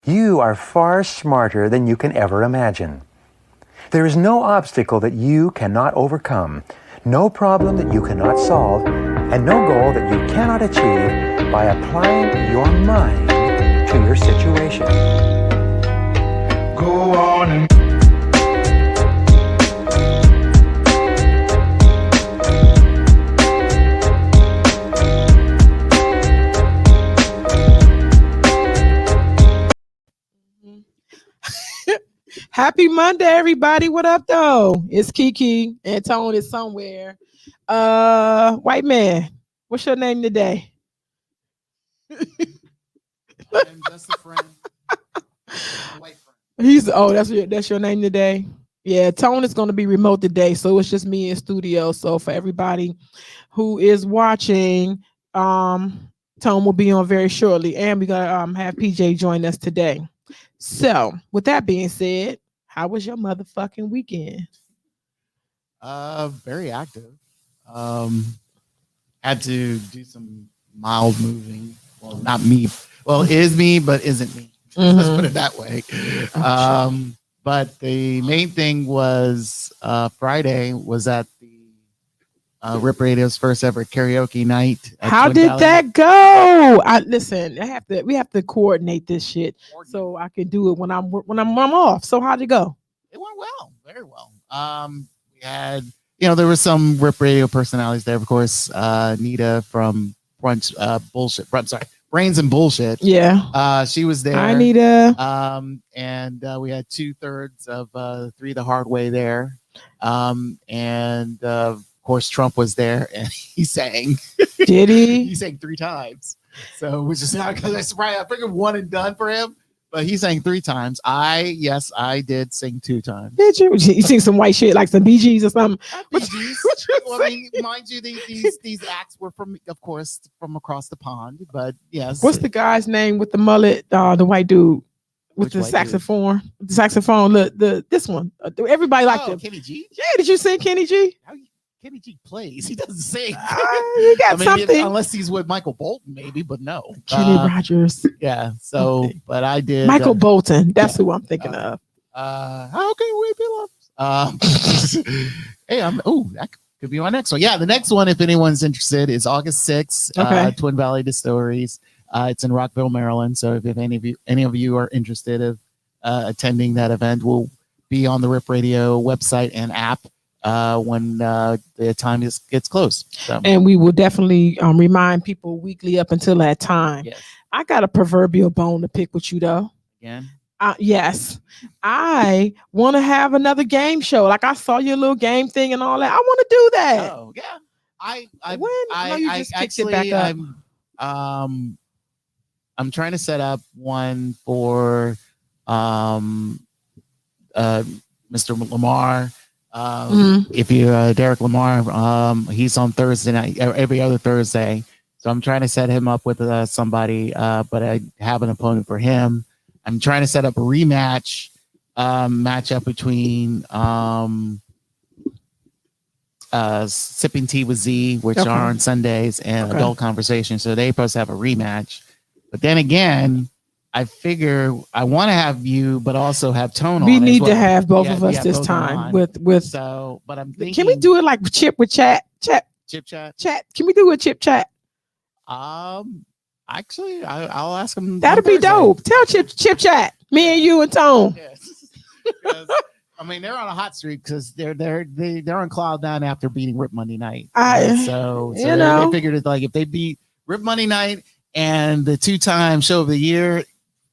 You are far smarter than you can ever imagine. There is no obstacle that you cannot overcome, no problem that you cannot solve, and no goal that you cannot achieve by applying your mind to your situation. Go on and Happy Monday, everybody. What up, though? It's Kiki and Tone is somewhere. White man, what's your name today? I'm just a friend. A white friend. That's your name today. Yeah, Tone is gonna be remote today, so it's just me in studio. So for everybody who is watching, Tone will be on very shortly, and we're gonna have PJ join us today. So with that being said, how was your motherfucking weekend? Very active. Had to do some mild moving. Well, not me. Well, it is me, but isn't me. Let's put it that way. But the main thing was Friday was at the Rip Radio's first ever karaoke night. How did that go? We have to coordinate this shit so I can do it when I'm off. So how'd it go? It went well, very well. We had, there were some Rip Radio personalities there, of course. Nita from Brains and Bullshit. Yeah. She was there. Hi, Nita. And we had 2/3 of Three the Hard Way there. Of course, Trump was there and he sang. Did he? He sang 3 times. So, which is not because that's right. I figured one and done for him. But he sang 3 times. I did sing 2 times. Did you? You sing some white shit like some Bee Gees or something? Bee Gees. Well, I mean, mind you, these acts were from across the pond. But yes. What's the guy's name with the mullet? The white dude with the saxophone. Dude? The saxophone. This one. Everybody liked him. Kenny G. Yeah. Did you sing Kenny G? Kenny G plays. He doesn't sing. You got something. Unless he's with Michael Bolton, maybe, but no. Kenny Rogers. Yeah. So, but I did. Michael Bolton. That's who I'm thinking of. How can we be loved? Hey, that could be my next one. Yeah, the next one, if anyone's interested, is August 6th. Okay. Twin Valley Distilleries. It's in Rockville, Maryland. So if any of you are interested of attending that event, we'll be on the Rip Radio website and app. When the time gets close. So. And we will definitely remind people weekly up until that time. Yes. I got a proverbial bone to pick with you, though. Again? Yes. I want to have another game show. Like I saw your little game thing and all that. I want to do that. Oh, yeah. I'm trying to set up one for Mr. Lamar. If you Derek Lamar, he's on Thursday night, every other Thursday. So I'm trying to set him up with somebody, but I have an opponent for him. I'm trying to set up a rematch matchup between Sipping Tea with Z, which are on Sundays, and Adult Conversation. So they're supposed to have a rematch. But then again, I figure I want to have you, but also have Tone on. We need to have both of us this time. With so, but I'm thinking, can we do it like chip with chat? Chip chat. Can we do a chip chat? Actually, I'll ask him. That'd be dope. Tell chip chat. Me and you and Tone. Yes. I mean, they're on a hot streak because they're on cloud 9 after beating Rip Monday Night. So they figured it like if they beat Rip Monday Night and the 2-time show of the year.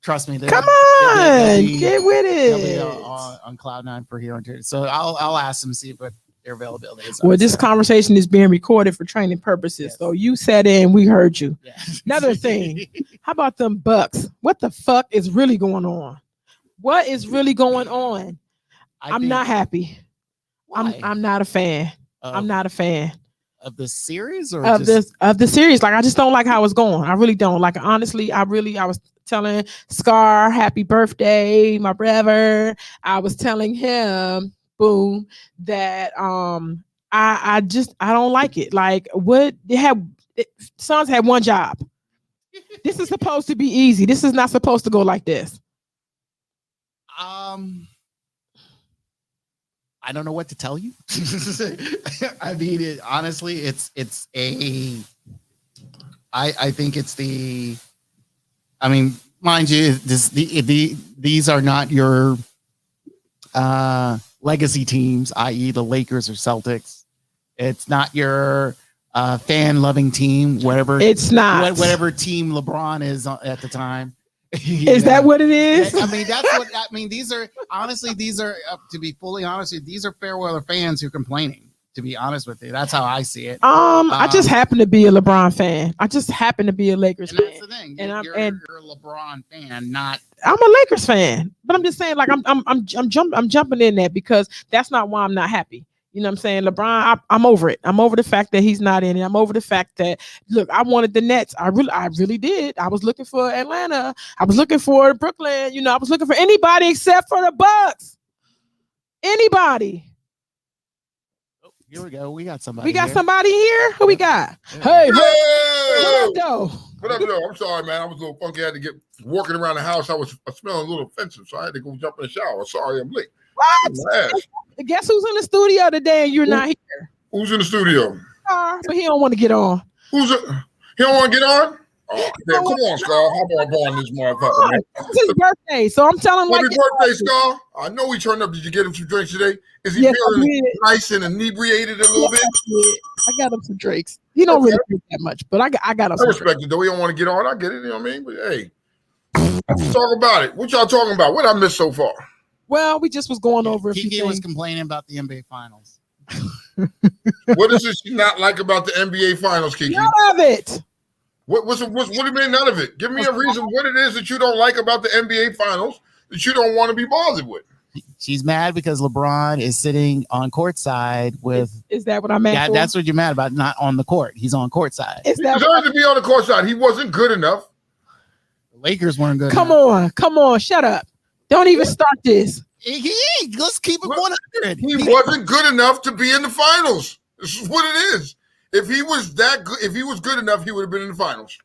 Trust me. Come on, get with it. They'll be on cloud 9 for here on Twitter. So I'll ask them to see what their availability is. Well, this conversation is being recorded for training purposes. Yes. So you sat in, we heard you. Yes. Another thing, how about them Bucks? What the fuck is really going on? What is really going on? I'm not happy. Why? I'm not a fan. I'm not a fan. Of the series or of the series. Like I just don't like how it's going. I really don't. Like honestly, I was telling Scar happy birthday, my brother. I was telling him, boom, that I don't like it. Like what they have Suns had one job. This is supposed to be easy. This is not supposed to go like this. I don't know what to tell you. I mean, honestly, I think it's the. I mean, mind you, these are not your legacy teams, i.e., the Lakers or Celtics. It's not your fan-loving team, whatever. It's not whatever team LeBron is at the time. Is that what it is? I mean, that's what I mean. These are honestly, to be fully honest with you, these are fair weather fans who are complaining. To be honest with you, that's how I see it. I just happen to be a LeBron fan. I just happen to be a Lakers fan. That's the thing. You're a LeBron fan, not. I'm a Lakers fan, but I'm just saying, like, I'm jumping in that because that's not why I'm not happy. You know what I'm saying? LeBron, I'm over it. I'm over the fact that he's not in it. I'm over the fact that, look, I wanted the Nets. I really did. I was looking for Atlanta. I was looking for Brooklyn. You know, I was looking for anybody except for the Bucks. Anybody. Oh, here we go. We got somebody. We got here. somebody here. Who we got? Yeah. Hey, what up, though? What up, though? I'm sorry, man. I was a little funky. I had to get walking around the house. I was smelling a little offensive, so I had to go jump in the shower. Sorry, I'm late. What? Guess who's in the studio today and you're not here? Who's in the studio? But he don't want to get on. He don't want to get on? Oh, man, come on, Scar. How about on this motherfucker, man? It's his birthday, so I'm telling him. Happy birthday, Scar. I know he turned up. Did you get him some drinks today? Is he feeling nice and inebriated a little bit? I got him some drinks. He don't really drink that much, but I got him some respect drinks. it, though. He don't want to get on. I get it. You know what I mean? But hey, let's talk about it. What y'all talking about? What I missed so far? Well, we just was going over. Kiki was complaining about the NBA Finals. What is it you not like about the NBA Finals, Kiki? None of it. What do you mean none of it? Give me a reason what it is that you don't like about the NBA Finals that you don't want to be bothered with. She's mad because LeBron is sitting on courtside with. Is that what I'm mad for? That's what you're mad about. Not on the court. He's on courtside. He deserves to be on the courtside. He wasn't good enough. The Lakers weren't good. Come on, shut up. Don't even start this. Let's keep it 100. He wasn't good enough to be in the finals. This is what it is. If he was that good, if he was good enough, he would have been in the finals.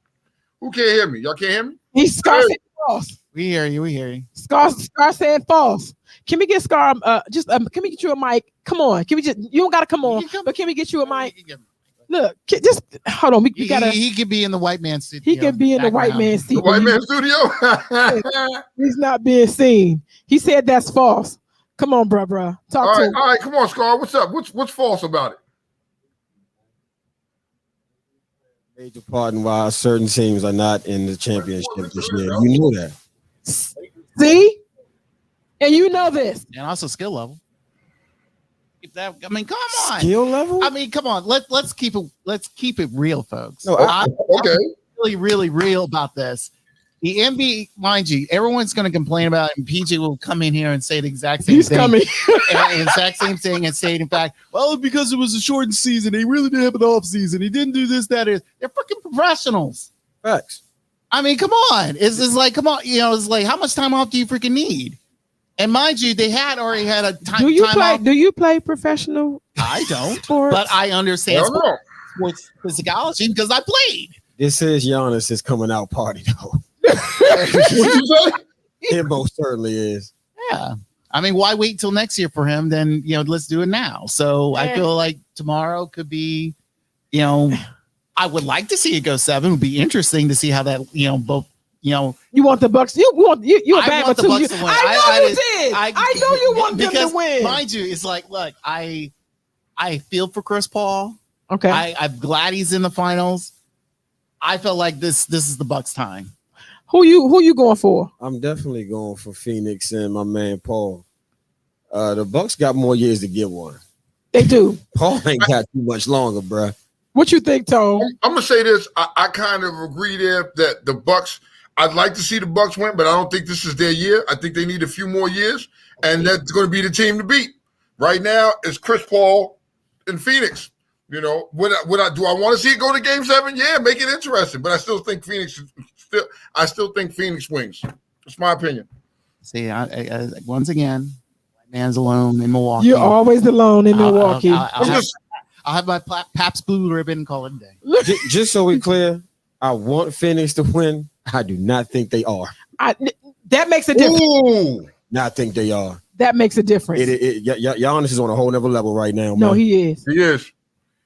Who can't hear me? Y'all can't hear me? He's Scar saying false. We hear you. Scar saying false. Can we get Scar? Can we get you a mic? Come on. Can we just? You don't gotta come on, but can we get you a mic? Look, just hold on. We gotta. He could be in the white man studio. He could be in the white man studio. The white man studio. He's not being seen. He said that's false. Come on, bruh. Talk to him. All right, come on, Scar. What's up? What's false about it? Major part in why certain teams are not in the championship this year. You know that. See? And you know this. And also skill level. I mean, come on. Skill level? I mean, come on. Let's keep it real, folks. No, I'm really real about this. The NBA, mind you, everyone's going to complain about it, and PJ will come in here and say the exact same thing. Coming. and the exact same thing and say, in fact, well, because it was a shortened season, they really didn't have an off season. He didn't do this, that. They're freaking professionals. Facts. I mean, come on. It's like, come on. You know, it's like, how much time off do you freaking need? And mind you, they already had a time. Do you play professional? I don't, sports? but I understand sports physicality because I played. This is Giannis' coming out party, though. What you say? It most certainly is. Yeah. I mean, why wait till next year for him? Then, let's do it now. So I feel like tomorrow could be, I would like to see it go 7. It would be interesting to see how that, both, You want the Bucks? You a bad one too. Bucks to win. I know you did. I know you want them to win. Mind you, it's like, look, I feel for Chris Paul. Okay. I'm glad he's in the finals. I felt like this is the Bucks' time. Who you going for? I'm definitely going for Phoenix and my man Paul. The Bucks got more years to get one. They do. Paul ain't got too much longer, bro. What you think, Tone? I'm gonna say this. I kind of agree there that the Bucks. I'd like to see the Bucks win, but I don't think this is their year. I think they need a few more years, and that's going to be the team to beat. Right now, it's Chris Paul in Phoenix. Do I want to see it go to Game 7? Yeah, make it interesting. But I still think Phoenix wins. That's my opinion. See, I once again, man's alone in Milwaukee. You're always alone in Milwaukee. I'll have my Pabst Blue Ribbon call it a day. Just so we're clear, I want Phoenix to win. I do not think they are. That makes a difference. Ooh. Now I think they are. That makes a difference. Giannis is on a whole nother level right now, man. No, he is. He is.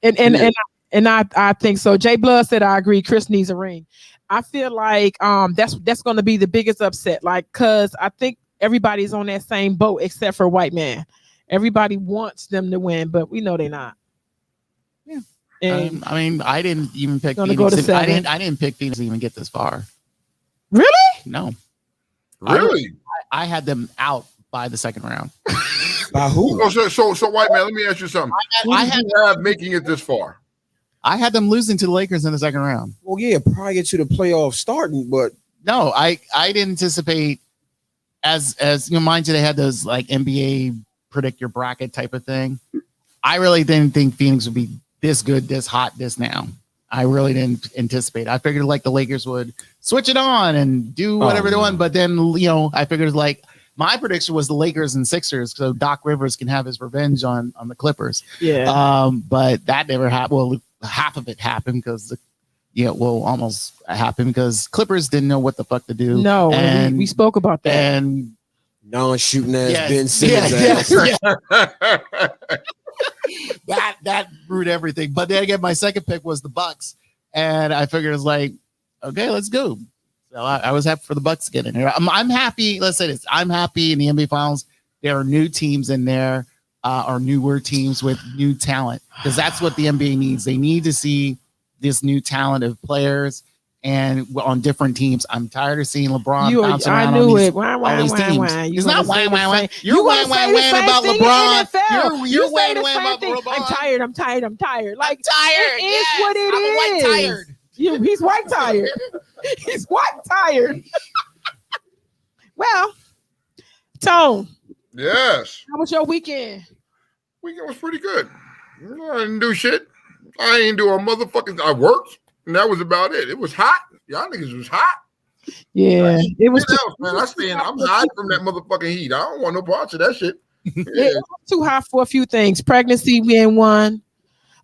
And I think so. Jay Blood said I agree. Chris needs a ring. I feel like that's going to be the biggest upset. Like, cause I think everybody's on that same boat except for White Man. Everybody wants them to win, but we know they're not. Yeah. And I mean, I didn't even pick Gonna Phoenix. go to 7. I didn't pick Phoenix to even get this far. really? No. Really? I had them out by the second round. By who? Oh, so White Man, let me ask you something. Who I did had- you have making it this far? I had them losing to the Lakers in the second round. Well, yeah, prior to the playoff starting, but No, I didn't anticipate as you know, mind you, they had those like NBA predict your bracket type of thing. I really didn't think Phoenix would be this good, this hot, this now. I really didn't anticipate. I figured like the Lakers would switch it on and do whatever they want, but then I figured like my prediction was the Lakers and Sixers, so Doc Rivers can have his revenge on the Clippers. Yeah. But that never happened. Well, half of it happened because almost happened because Clippers didn't know what the fuck to do. No, and we spoke about that. And non-shooting ass Yes, Ben Simmons yes, ass. that ruined everything. But then again, my second pick was the Bucks, and I figured it's like, okay, let's go. So I was happy for the Bucks to get in here. I'm happy. Let's say this: I'm happy in the NBA Finals. There are new teams in there, or newer teams with new talent, because that's what the NBA needs. They need to see this new talent of players and on different teams. I'm tired of seeing LeBron bounce around I knew on these, it. Why, all these teams. You It's not gonna say why, the why. same- You're you why, gonna why, say the why same about thing in LeBron. NFL. You're say why, the why same about thing. LeBron. I'm tired. Like, tired. it is what it I'm white is. tired. He's white tired. He's white tired. Well, Tone, Yes. how was your weekend? Weekend was pretty good. I didn't do shit. I ain't do a motherfucking. I worked, and that was about it. It was hot. Y'all niggas was hot. Yeah, it was Shit else, man. I'm hiding from that motherfucking heat. I don't want no parts of that shit. Yeah. it was too hot for a few things. Pregnancy being one.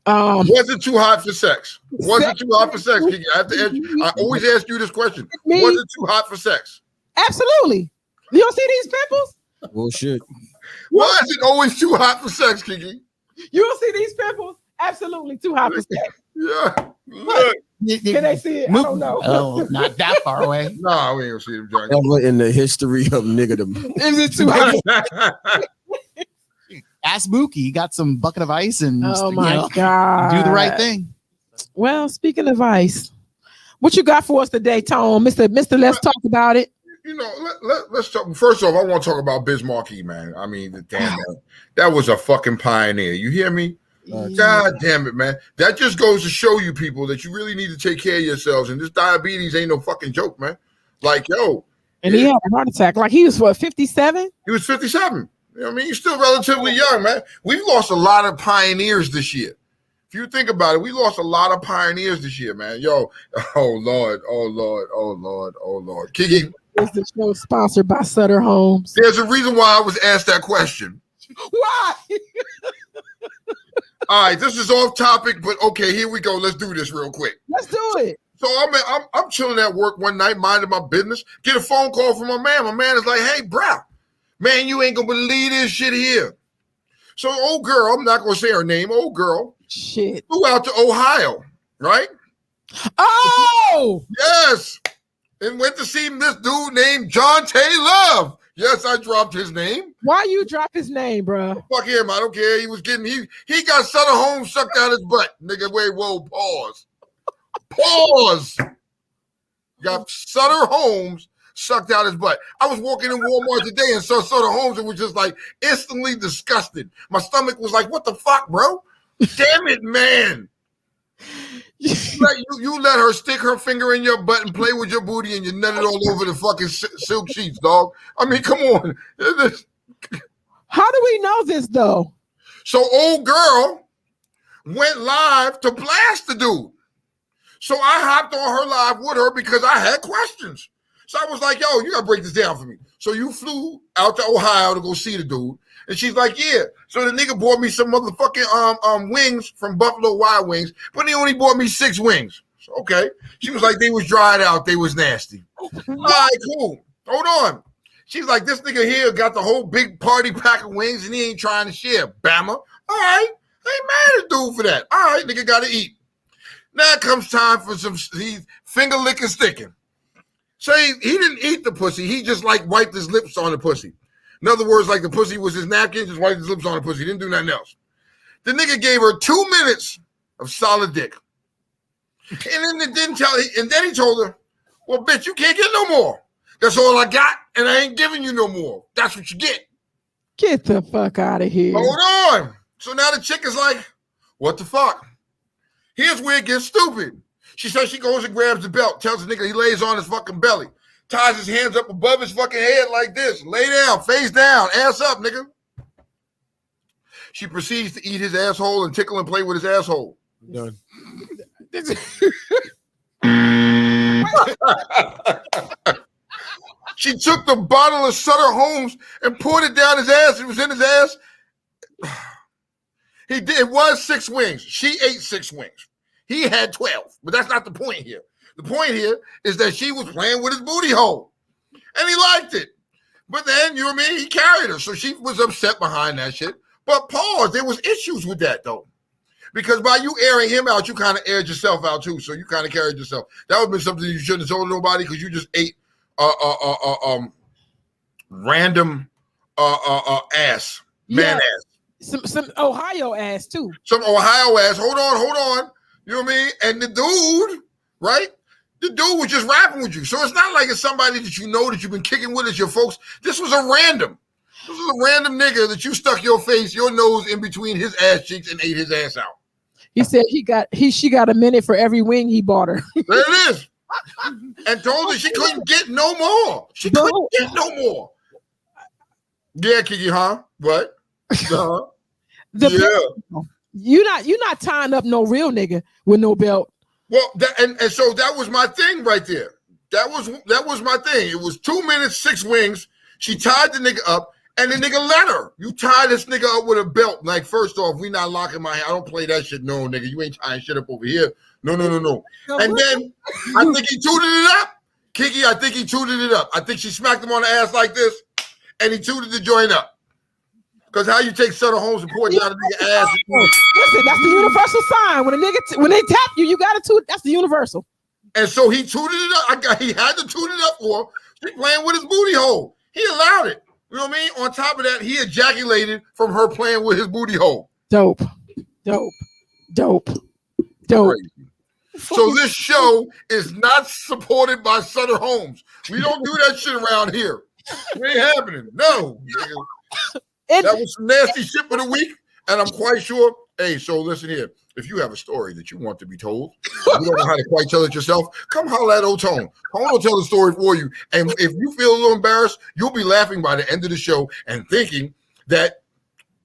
Was it too hot for sex? Was it too hot for sex? Kiki? I have to ask you. I always ask you this question. Me? Was it too hot for sex? Absolutely. You don't see these pimples? Bullshit. Why is it always too hot for sex, Kiki? You don't see these pimples? Absolutely too hot for sex. Yeah. Look. Can they see it? I don't know. Oh, not that far away. Nah, we ain't gonna see them joints. Ever in the history of niggerdom. Is it too hot? Ask Mookie. He got some bucket of ice and Oh my God. do the right thing. Well, speaking of ice, what you got for us today, Tone? Mr. Let's talk about it. You know, let's talk. First off, I want to talk about Biz Markie, man. I mean, damn, man, that was a fucking pioneer. You hear me? God damn it, man. That just goes to show you people that you really need to take care of yourselves. And this diabetes ain't no fucking joke, man. Like, yo. And he had a heart attack. Like, he was, what, 57? He was 57. You know what I mean? He's still relatively young, man. We've lost a lot of pioneers this year. If you think about it, we lost a lot of pioneers this year, man. Yo, oh, Lord. Kiki. Is the show sponsored by Sutter Homes? There's a reason why I was asked that question. Why? All right, this is off topic, but okay, here we go. Let's do this real quick. Let's do it. So I'm chilling at work one night, minding my business. Get a phone call from my man. My man is like, "Hey, bro, man, you ain't gonna believe this shit here." So, old girl, I'm not gonna say her name. Old girl, shit, flew out to Ohio, right? Oh, yes, and went to see this dude named John Tay Love. Yes, I dropped his name. Why you drop his name, bro? Fuck him. I don't care. He was getting he got Sutter Homes sucked out his butt. Nigga, wait, whoa, pause. Pause. Got Sutter Homes sucked out his butt. I was walking in Walmart today and saw Sutter Homes and was just like instantly disgusted. My stomach was like, what the fuck, bro? Damn it, man. You let her stick her finger in your butt and play with your booty and you nut it all over the fucking silk sheets, dog. I mean, come on. How do we know this, though? So old girl went live to blast the dude. So I hopped on her live with her because I had questions. So I was like, yo, you got to break this down for me. So you flew out to Ohio to go see the dude. And she's like, yeah. So the nigga bought me some motherfucking wings from Buffalo Wild Wings, but he only bought me 6 wings. So, okay. She was like, they was dried out. They was nasty. All right, cool. Hold on. She's like, this nigga here got the whole big party pack of wings and he ain't trying to share. Bama. All right. I ain't mad at dude for that. All right, nigga got to eat. Now it comes time for some finger licking sticking. So he didn't eat the pussy. He just like wiped his lips on the pussy. In other words, like the pussy was his napkin, just wiped his lips on the pussy. He didn't do nothing else. The nigga gave her 2 minutes of solid dick. And then he told her, well, bitch, you can't get no more. That's all I got, and I ain't giving you no more. That's what you get. Get the fuck out of here. Hold on. So now the chick is like, what the fuck? Here's where it gets stupid. She says she goes and grabs the belt, tells the nigga he lays on his fucking belly, ties his hands up above his fucking head like this, lay down, face down, ass up, nigga. She proceeds to eat his asshole and tickle and play with his asshole. Done. She took the bottle of Sutter Homes and poured it down his ass. It was in his ass. It was 6 wings. She ate 6 wings. He had 12, but that's not the point here. The point here is that she was playing with his booty hole, and he liked it. But then, you know what I mean? He carried her, so she was upset behind that shit. But pause, there was issues with that, though. Because by you airing him out, you kind of aired yourself out, too, so you kind of carried yourself. That would have been something you shouldn't have told nobody because you just ate random ass, man ass. Some Ohio ass, too. Some Ohio ass. Hold on. You know what I mean? And the dude, right? The dude was just rapping with you. So it's not like it's somebody that you know that you've been kicking with as your folks. This was a random. This was a random nigga that you stuck your nose in between his ass cheeks and ate his ass out. He said she got a minute for every wing he bought her. There it is. And told her she couldn't get no more. She couldn't get no more. Yeah, Kiki, huh? What? Uh-huh. You're not tying up no real nigga with no belt. Well, and so that was my thing right there. That was my thing. It was 2 minutes, 6 wings. She tied the nigga up, and the nigga let her. You tie this nigga up with a belt. Like, first off, we not locking my hand. I don't play that shit. No, nigga, you ain't tying shit up over here. No. And then I think he tooted it up. Kiki, I think he tooted it up. I think she smacked him on the ass like this, and he tooted the joint up. Because how you take Sutter Homes and pour it down a nigga ass? Listen, that's the universal sign. When they tap you, you got to toot. That's the universal. And so he tooted it up. He had to toot it up for her. She playing with his booty hole. He allowed it. You know what I mean? On top of that, he ejaculated from her playing with his booty hole. Dope. So this show is not supported by Sutter Homes. We don't do that shit around here. It ain't happening. No. That was some nasty shit for the week, and I'm quite sure. Hey, so listen here. If you have a story that you want to be told, you don't know how to quite tell it yourself, come holler at O'Tone. Tone will tell the story for you. And if you feel a little embarrassed, you'll be laughing by the end of the show and thinking that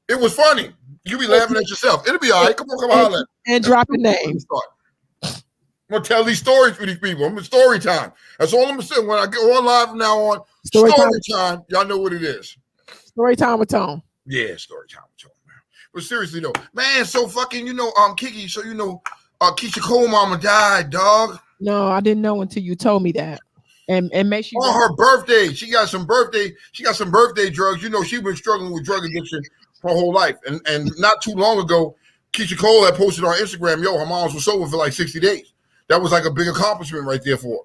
it was funny. You'll be laughing at yourself. It'll be all right. Come holler at me. And drop your name. I'm going to tell these stories for these people. I'm in story time. That's all I'm going to say. When I go on live from now on, story time, y'all know what it is. Story time with Tone. Yeah, story time with Tone. But seriously though, man, so fucking, Kiki, so Keisha Cole mama died, dog. No, I didn't know until you told me that. And make sure on her birthday, she got some birthday drugs. She's been struggling with drug addiction her whole life. And not too long ago, Keisha Cole had posted on Instagram, her moms was sober for like 60 days. That was like a big accomplishment right there for her.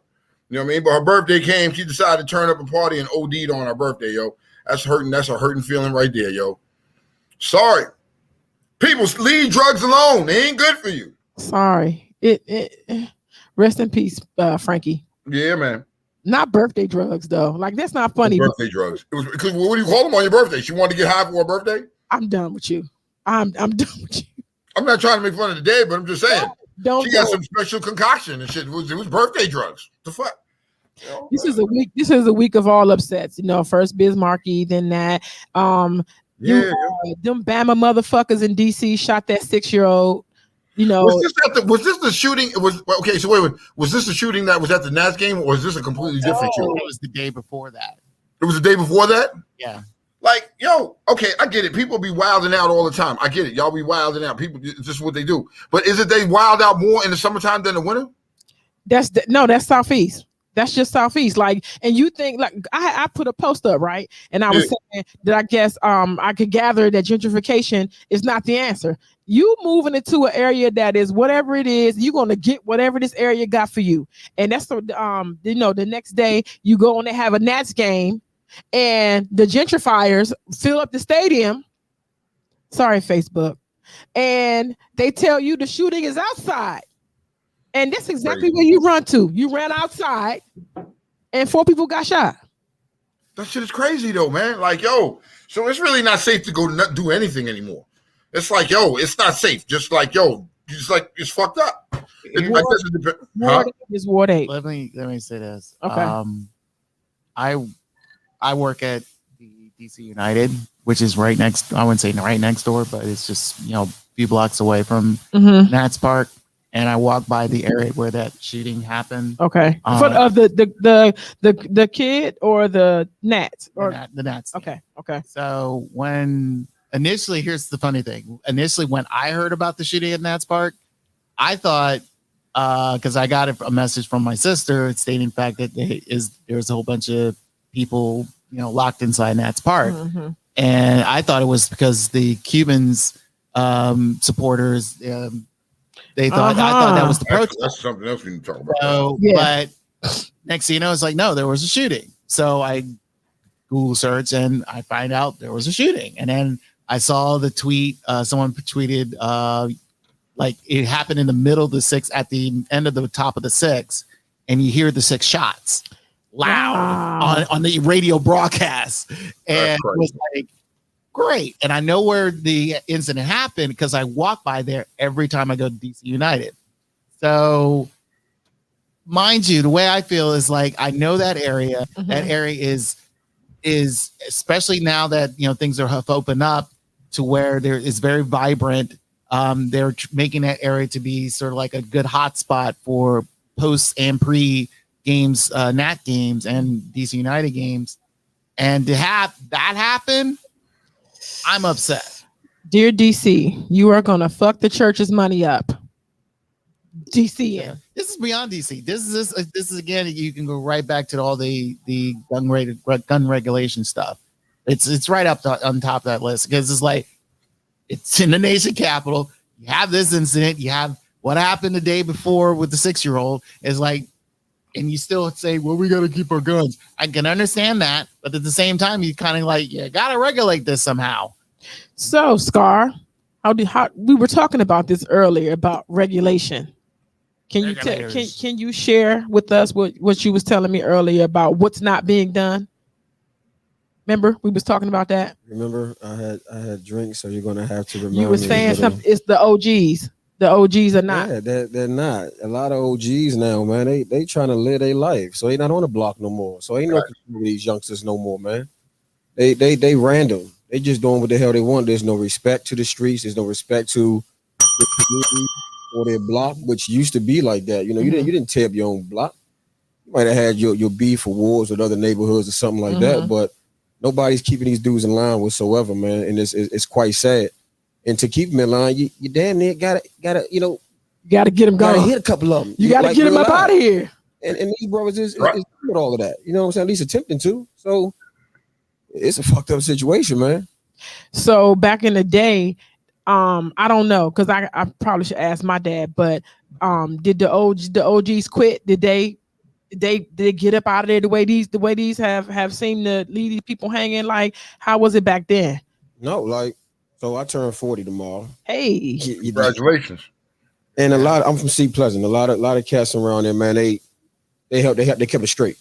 You know what I mean? But her birthday came, she decided to turn up and party and OD'd on her birthday, yo. That's hurting. That's a hurting feeling right there, yo. Sorry. People leave drugs alone. They ain't good for you. Sorry. Rest in peace, Frankie. Yeah, man. Not birthday drugs, though. Like, that's not funny. Birthday drugs. It was because what do you call them on your birthday? She wanted to get high for her birthday? I'm done with you. I'm done with you. I'm not trying to make fun of the day, but I'm just saying. Don't she got some special concoction and shit. It was birthday drugs. The fuck? This is a week of all upsets. First Bismarcky, then that. Them Bama motherfuckers in DC shot that 6-year-old. Was this the shooting? It was okay. So wait. Was this the shooting that was at the Nats game, or is this a completely different shooting? It was the day before that. It was the day before that. Yeah. Like, okay, I get it. People be wilding out all the time. I get it. Y'all be wilding out. People, it's just what they do. But is it they wild out more in the summertime than the winter? That's Southeast. That's just Southeast. Like, and you think like I put a post up, right? And I was saying that I guess I could gather that gentrification is not the answer. You moving into an area that is whatever it is, you're gonna get whatever this area got for you. And that's the the next day you go and they have a Nats game and the gentrifiers fill up the stadium. Sorry, Facebook. And they tell you the shooting is outside. And that's exactly where you run to. You ran outside and 4 people got shot. That shit is crazy though, man. Like, yo, so it's really not safe to go not do anything anymore. It's like, yo, it's not safe. Just like, yo, it's fucked up. Is Ward 8. Let me say this. Okay. I work at the DC United, which is right next. I wouldn't say right next door, but it's just a few blocks away from Nats Park. And I walked by the area where that shooting happened. Okay. The kid or the Nats? Or the Nats. Okay. Okay. So here's the funny thing. Initially, when I heard about the shooting at Nats Park, I thought, because I got a message from my sister stating the fact that there's a whole bunch of people, locked inside Nats Park. Mm-hmm. And I thought it was because the Cubans supporters, I thought that was the protest. That's something else we can talk about. So, but next thing you know, it's like, no, there was a shooting. So I Google search and I find out there was a shooting. And then I saw the tweet. Someone tweeted like it happened in the middle of the 6, at the end of the top of the 6, and you hear the 6 shots loud on the radio broadcast. And it was like, great. And I know where the incident happened because I walk by there every time I go to DC United. So mind you, the way I feel is like, I know that area. Mm-hmm. That area is especially now that, things have opened up to where there is very vibrant. They're making that area to be sort of like a good hotspot for post and pre games, Nat games and DC United games. And to have that happen, I'm upset. Dear DC, you are going to fuck the church's money up. DC. Yeah. This is beyond DC. This is again, you can go right back to all the gun regulation stuff. It's right up on top of that list because it's like, it's in the nation capital. You have this incident. You have what happened the day before with the 6-year-old. Is like, and you still say, well, we got to keep our guns. I can understand that. But at the same time, you kind of like, you got to regulate this somehow. So, Scar, how we were talking about this earlier about regulation. Can you share with us what you was telling me earlier about what's not being done? Remember, we was talking about that. Remember, I had drinks, so you're gonna have to remember. You was saying something. It's the OGs. The OGs are not. Yeah, they're not. A lot of OGs now, man. They trying to live their life, so they not on the block no more. So ain't no control with these youngsters no more, man. They random. They just doing what the hell they want. There's no respect to the streets. There's no respect to the community or their block, which used to be like that. You didn't tear up your own block. You might have had your beef or wars with other neighborhoods or something like that, but nobody's keeping these dudes in line whatsoever, man. And it's quite sad. And to keep them in line, you damn near gotta get them going. Gotta hit a couple of them. You gotta get them up out of here. And these brothers is doing all of that. You know what I'm saying? At least attempting to. So it's a fucked up situation, man. So back in the day, I don't know, because I probably should ask my dad, but did the OGs quit? Did they get up out of there the way these have seemed to leave these people hanging? Like, how was it back then? No, like, so I turned 40 tomorrow. Hey, congratulations! And I'm from C Pleasant. A lot of cats around there, man. They kept it straight,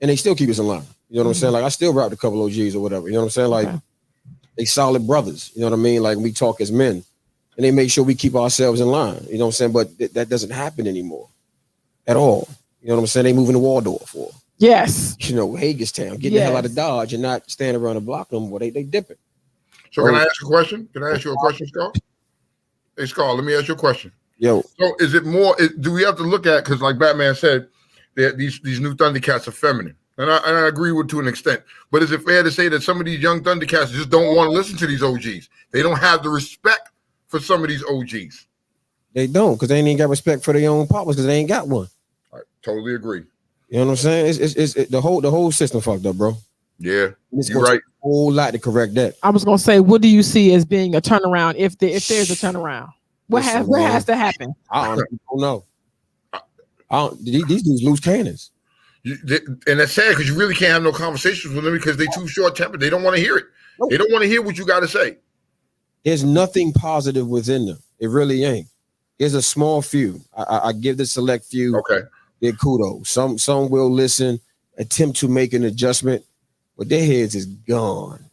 and they still keep us in line. You know what I'm saying? Like, I still route a couple OGs or whatever. You know what I'm saying? Like, they solid brothers. You know what I mean? Like, we talk as men, and they make sure we keep ourselves in line. You know what I'm saying? But that doesn't happen anymore at all. You know what I'm saying? They moving to Waldorf for. Yes. Hagerstown, getting the hell out of Dodge and not standing around the block no more. They dipping. So can I ask you a question? Can I ask you a question, Scar? Hey, Scar, let me ask you a question. Yo. So is it more? Do we have to look at, because like Batman said, that these new Thundercats are feminine, and I agree with to an extent. But is it fair to say that some of these young Thundercats just don't want to listen to these OGs? They don't have the respect for some of these OGs. They don't, because they ain't got respect for their own partners because they ain't got one. I totally agree. You know what I'm saying? It's the whole system fucked up, bro. Yeah, It's you're gonna right. take a whole lot to correct that. I was gonna say, what do you see as being a turnaround if there's a turnaround? What Listen, has to happen? I honestly don't know. These dudes lose cannons. And that's sad because you really can't have no conversations with them because they too short tempered. They don't want to hear it. Nope. They don't want to hear what you got to say. There's nothing positive within them. It really ain't. There's a small few. I give the select few their kudos. Some will listen, attempt to make an adjustment, but their heads is gone.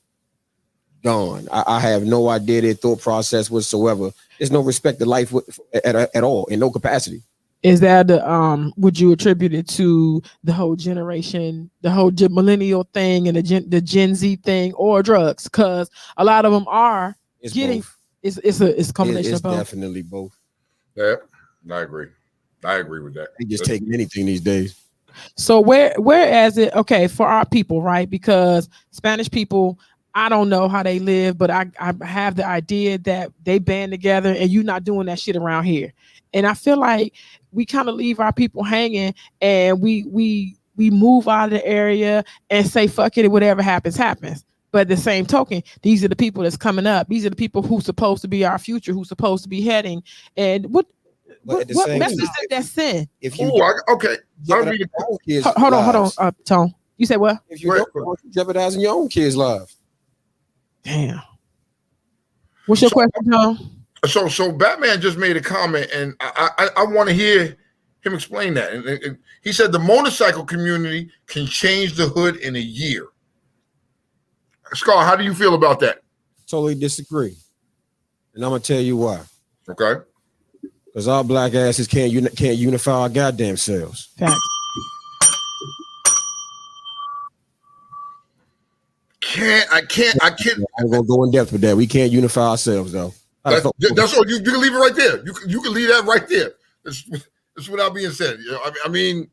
I have no idea their thought process whatsoever. There's no respect to life at all in no capacity. Is that the would you attribute it to the whole generation, the whole millennial thing and the Gen Z thing, or drugs? Because a lot of them are getting both. It's a combination It's of both. definitely both. Yeah, I agree with that. They just take anything these days. So whereas it okay for our people, right? Because Spanish people, I don't know how they live, but I have the idea that they band together and you're not doing that shit around here. And I feel like we kind of leave our people hanging and we move out of the area and say fuck it, whatever happens. But at the same token, these are the people that's coming up. These are the people who's supposed to be our future, who's supposed to be heading. And what message does that send? If you okay, hold on, Tone. You said what? If you don't, you're jeopardizing your own kids' lives. Damn. What's your question, Tone? So Batman just made a comment, and I want to hear him explain that. And he said the motorcycle community can change the hood in a year. Scar, how do you feel about that? Totally disagree, and I'm gonna tell you why. Okay. Because our black asses can't unify our goddamn selves. Facts. I can't. I'm gonna go in depth with that. We can't unify ourselves though. That's all. You can leave it right there. You can leave that right there. It's without being said. You know, I mean,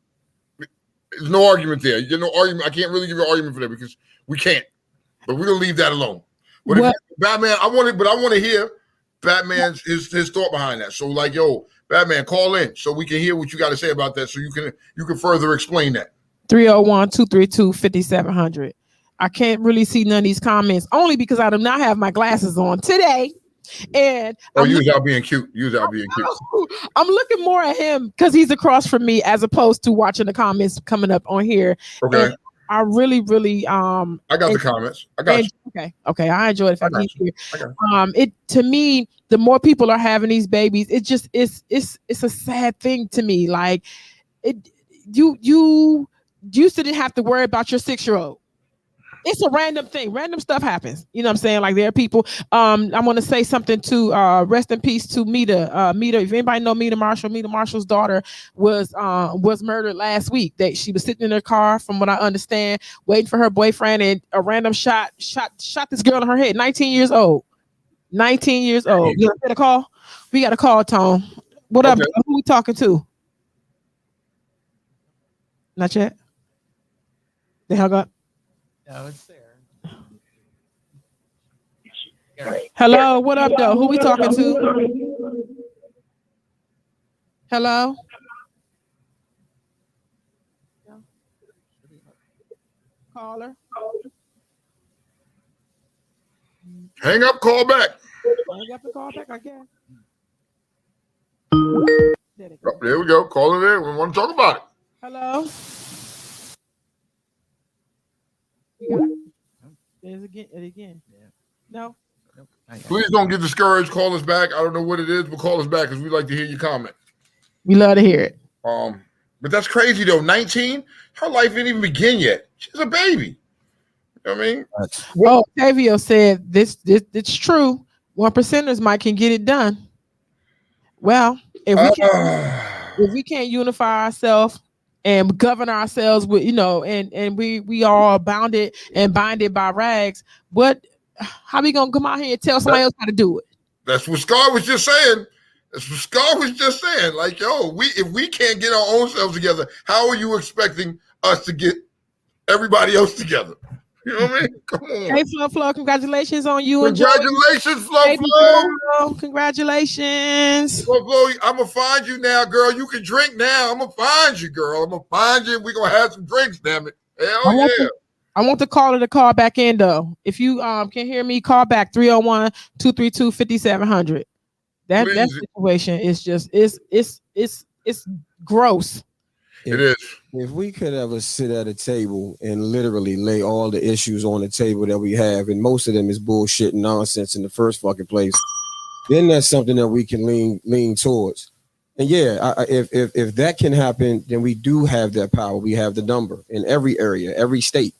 there's no argument there. There's no argument. I can't really give you an argument for that because we can't. But we're gonna leave that alone. But if Batman, I want to hear Batman's his thought behind that. So like, yo, Batman, call in so we can hear what you got to say about that. So you can further explain that. 301-232-5700. I can't really see none of these comments only because I do not have my glasses on today. And you was out being cute. I'm looking more at him because he's across from me as opposed to watching the comments coming up on here. Okay. And I really I got the comments. I got you. Okay. I enjoyed it. If I keep here. It to me, the more people are having these babies, it's a sad thing to me. Like you used to didn't have to worry about your 6-year-old. It's a random thing. Random stuff happens. You know what I'm saying? Like there are people. I want to say something to rest in peace to Mita. Mita, if anybody know Mita Marshall's daughter was murdered last week. She was sitting in her car, from what I understand, waiting for her boyfriend, and a random shot this girl in her head. 19 years old. 19 years old. You get a call? We got a call, Tom. What up? Who we talking to? Not yet. They hung up. No, it's there. Hello, what up, though? Who we talking to? Hello? Caller? Hang up, call back. Hang up and call back, I guess. There we go. Call it in. We want to talk about it. Hello? There's again. Yeah. No. Please don't get discouraged. Call us back. I don't know what it is, but call us back because we'd like to hear your comment. We love to hear it. But that's crazy though. 19, her life didn't even begin yet. She's a baby. You know what I mean? Tavio said this it's true. 1%ers might can get it done. Well, if we can't unify ourselves and govern ourselves with, and we all bounded and binded by rags, how we gonna come out here and tell somebody else how to do it? That's what Scar was just saying. Like, yo, if we can't get our own selves together, how are you expecting us to get everybody else together? You know what I mean? Come on. Hey, Flo, congratulations on you and Joey. Congratulations, Flo Baby Flo. girl, congratulations. Flo Flo, I'm gonna find you now, girl. You can drink now. I'm gonna find you, girl. I'm gonna find you. We're gonna have some drinks, damn it. Hell yeah. I want the caller to call back in though. If you can hear me, call back 301-232-5700. That situation is just it's gross. It is. If we could ever sit at a table and literally lay all the issues on the table that we have, and most of them is bullshit and nonsense in the first fucking place, then that's something that we can lean towards. And yeah, if that can happen, then we do have that power. We have the number in every area, every state.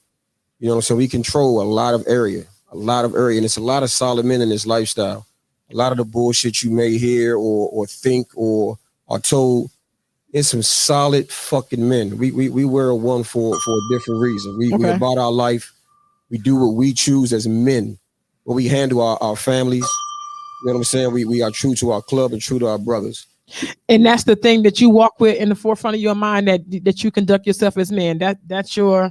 You know, so we control a lot of area, and it's a lot of solid men in this lifestyle. A lot of the bullshit you may hear or think or are told, it's some solid fucking men. We wear one for a different reason. We about our life. We do what we choose as men. When we handle our families, you know what I'm saying? We are true to our club and true to our brothers. And that's the thing that you walk with in the forefront of your mind, that you conduct yourself as men. That's your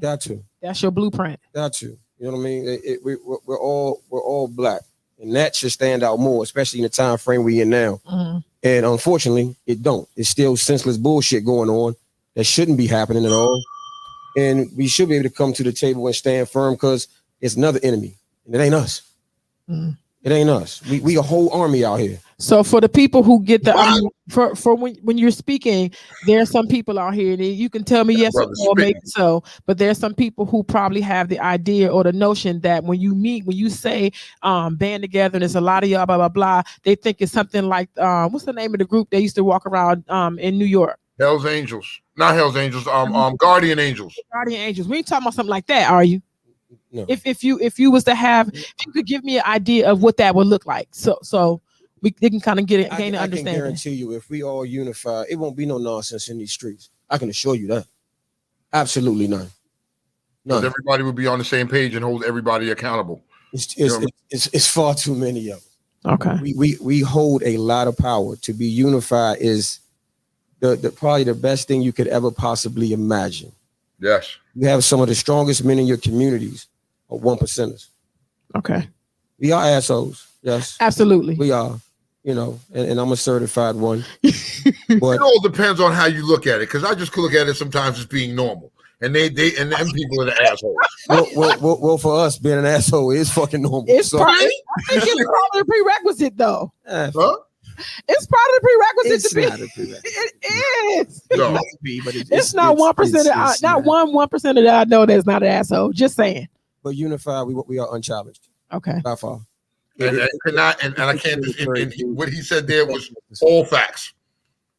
blueprint. Got to. You know what I mean? We're all black, and that should stand out more, especially in the time frame we in now. Mm-hmm. And unfortunately, it don't. It's still senseless bullshit going on that shouldn't be happening at all. And we should be able to come to the table and stand firm, because it's another enemy, and it ain't us. Mm-hmm. It ain't us. We a whole army out here. So for the people who get the for when you're speaking, there are some people out here that you can tell me yes or no, maybe so, but there's some people who probably have the idea or the notion that when you say band together and there's a lot of y'all blah blah blah, they think it's something like what's the name of the group they used to walk around in New York? Hell's Angels. Not Hell's Angels, Guardian Angels. Guardian Angels. We ain't talking about something like that, are you? No. If you was to have, if you could give me an idea of what that would look like, so they can kind of gain an understanding. I can guarantee you, if we all unify, it won't be no nonsense in these streets. I can assure you that. Absolutely none. Because everybody would be on the same page and hold everybody accountable. It's far too many of them. Okay. We hold a lot of power. To be unified is the probably the best thing you could ever possibly imagine. Yes. You have some of the strongest men in your communities are 1%ers. Okay. We are assholes. Yes. Absolutely. We are. You know, and I'm a certified one. But it all depends on how you look at it, because I just look at it sometimes as being normal. And them people are the assholes. Well, for us, being an asshole is fucking normal. It's part of the prerequisite, though. Huh? It's part of the prerequisite to be. Not a prerequisite. It is. No. It's not 1%. Not 1% that I know that's not an asshole. Just saying. But unified, we are unchallenged. Okay. By far. And I can't. And what he said there was all facts.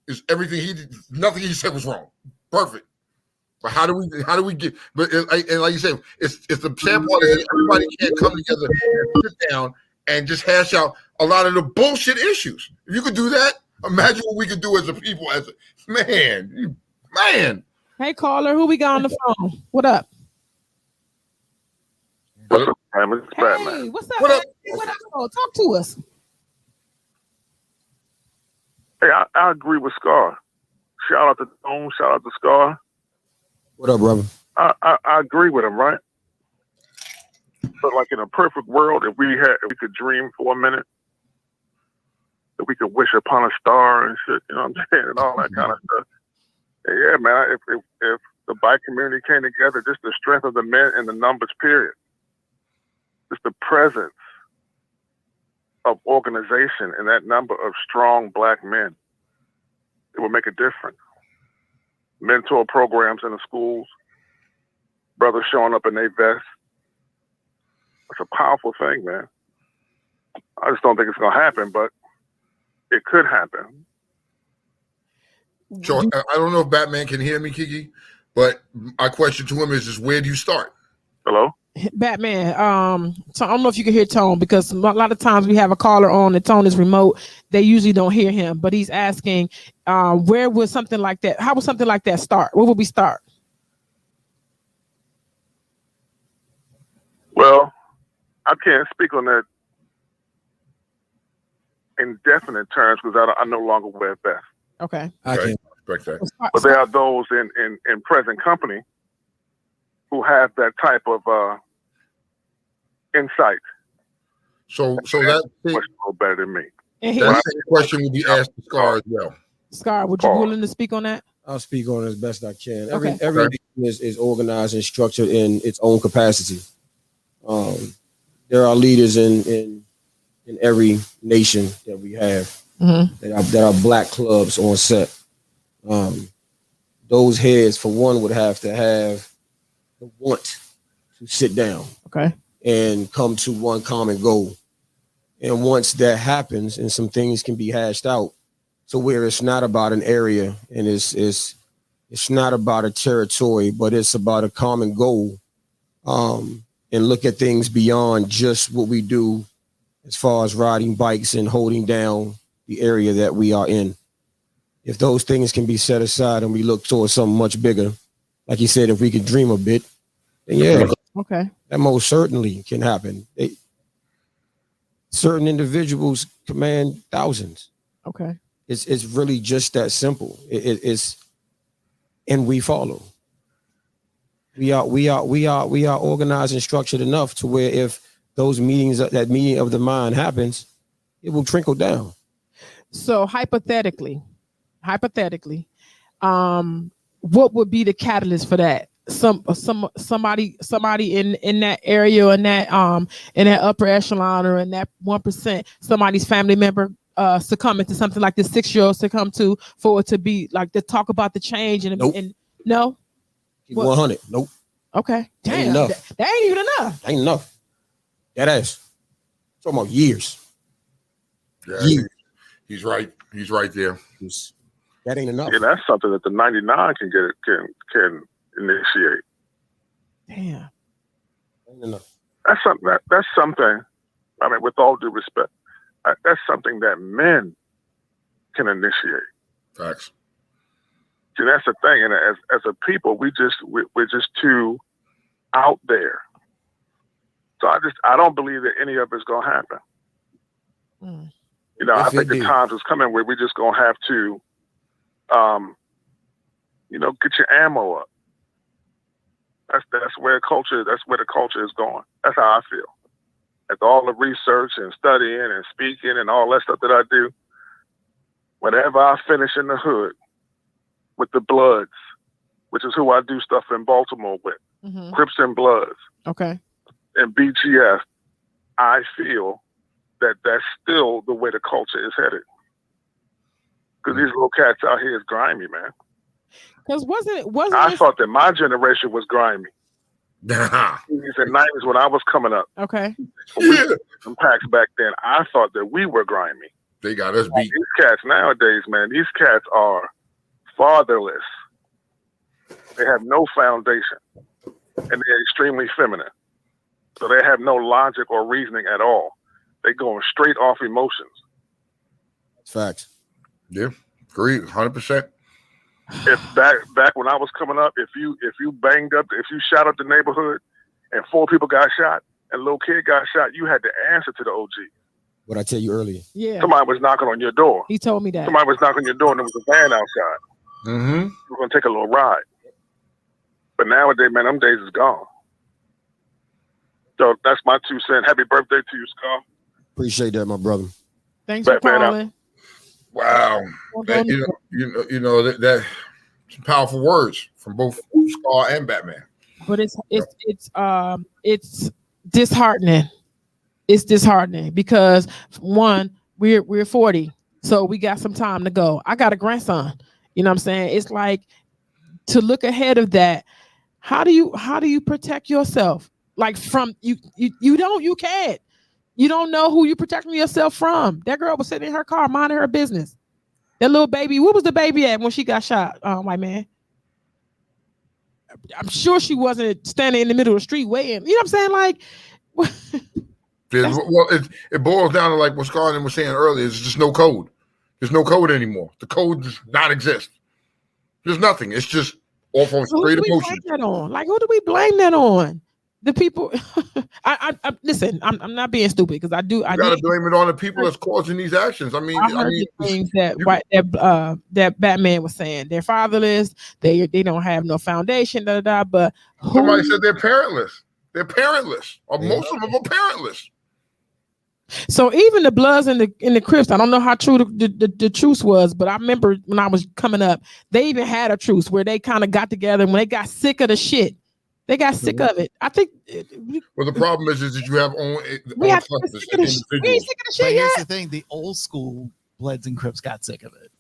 Is everything nothing he said was wrong. Perfect. But how do we get? But and like you said, it's the sad part is that everybody can't come together and sit down and just hash out a lot of the bullshit issues. If you could do that, imagine what we could do as a people. As a man. Hey, caller, who we got on the phone? What up? What's up, man? It's Batman. Hey, what's up? What up? What up? Oh, talk to us. Hey, I agree with Scar. Shout out to Tone. Shout out to Scar. What up, brother? I agree with him, right? But like in a perfect world, if we could dream for a minute, that we could wish upon a star and shit, you know what I'm saying, and all that kind of stuff. Yeah, man. If the black community came together, just the strength of the men and the numbers, period. Just the presence of organization and that number of strong black men, it would make a difference. Mentor programs in the schools, brothers showing up in their vests. It's a powerful thing, man. I just don't think it's going to happen, but it could happen. So I don't know if Batman can hear me, Kiki, but my question to him is where do you start? Hello? Batman, so I don't know if you can hear Tone, because a lot of times we have a caller on and Tone is remote. They usually don't hear him, but he's asking, where would something like that, how would something like that start? Where would we start? Well, I can't speak on that in definite terms because I no longer wear vests. Okay. I can't respect that. But there are those in present company who have that type of insight. So that Much more better than me. And that same question will be asked to Scar as well. Scar, would you be willing to speak on that? I'll speak on it as best I can. Okay. Every is organized and structured in its own capacity. There are leaders in every nation that we have that are black clubs on set. Those heads, for one, would have to have the want to sit down, and come to one common goal. And once that happens, and some things can be hashed out, so where it's not about an area and it's not about a territory, but it's about a common goal, and look at things beyond just what we do as far as riding bikes and holding down the area that we are in. If those things can be set aside and we look towards something much bigger, like you said, if we could dream a bit, then yeah, that most certainly can happen. Certain individuals command thousands. It's really just that simple. It's and we follow. We are organized and structured enough to where if those meetings, that meeting of the mind happens, it will trickle down. So hypothetically, what would be the catalyst for that? Somebody in that area or in that upper echelon or in that 1%, somebody's family member succumbing to something like this 6-year-old succumb to, for it to be like to talk about the change and nope. And no. 100. Nope. Okay. Damn. Ain't enough. That ain't even enough. Ain't enough. That is. Talking about years. Yeah, he's right. He's right there. That ain't enough. Yeah, that's something that the 99 can initiate. Damn. Ain't enough. That's something. I mean, with all due respect, that's something that men can initiate. Facts. See, that's the thing, and as a people, we're just too out there. So I don't believe that any of it's gonna happen. You know, I think the times is coming where we're just gonna have to, get your ammo up. That's where the culture is going. That's how I feel. After all the research and studying and speaking and all that stuff that I do, whenever I finish in the hood with the Bloods, which is who I do stuff in Baltimore with, Crips and Bloods, and BGF, I feel that that's still the way the culture is headed. Because these little cats out here is grimy, man. Because I thought that my generation was grimy. In the 90s when I was coming up. Some packs back then, I thought that we were grimy. They got us beat. These cats nowadays, man, these cats are fatherless. They have no foundation. And they're extremely feminine. So they have no logic or reasoning at all. They're going straight off emotions. Facts. Yeah, agreed, 100%. If back when I was coming up, if you shot up the neighborhood and 4 people got shot and a little kid got shot, you had to answer to the OG. What I tell you earlier. Yeah. Somebody was knocking on your door. He told me that. Somebody was knocking on your door and there was a van outside. We're gonna take a little ride. But nowadays, man, them days is gone. So that's my 2 cents. Happy birthday to you, Scar. Appreciate that, my brother. Thanks for calling. Wow. You know that some powerful words from both Scar and Batman. But it's disheartening. It's disheartening because one, we're 40, so we got some time to go. I got a grandson. You know what I'm saying? It's like to look ahead of that. How do you protect yourself? Like from you can't. You don't know who you protecting yourself from. That girl was sitting in her car minding her business. That little baby, what was the baby at when she got shot, white man? I'm sure she wasn't standing in the middle of the street waiting. You know what I'm saying? Like, well, it boils down to like what Scar was saying earlier. There's just no code. There's no code anymore. The code does not exist. There's nothing. It's just off on straight emotion. Like, who do we blame that on? The people. I listen. I'm not being stupid because I do. You gotta blame it on the people that's causing these actions. I mean the things that Batman was saying. They're fatherless. They don't have no foundation. But somebody said they're parentless. They're parentless, or most of them are parentless. So even the Bloods and the Crips, I don't know how true the truce was, but I remember when I was coming up, they even had a truce where they kind of got together, and when they got sick of the shit, they got sick of it. I think. Well, the problem is that you have We own have to get clusters sick and of the shit. We ain't individuals. sick of the But shit here's yet. the thing: the old school Bloods and Crips got sick of it.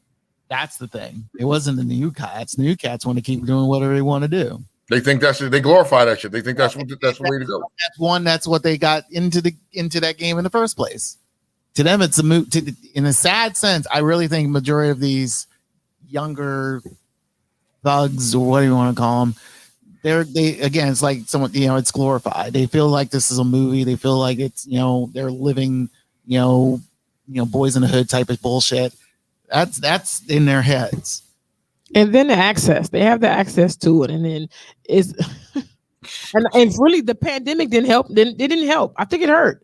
That's the thing. It wasn't the new cats. The new cats want to keep doing whatever they want to do. They think they glorify that shit. They think that's the way to go. That's what they got into that game in the first place. To them, it's a moot. In a sad sense, I really think majority of these younger thugs, or what do you want to call them, they again, it's like someone, it's glorified. They feel like this is a movie. They feel like it's, they're living, boys in the hood type of bullshit. That's in their heads. And then the access, they have the access to it, and then it's and really the pandemic didn't help. It didn't help. I think it hurt.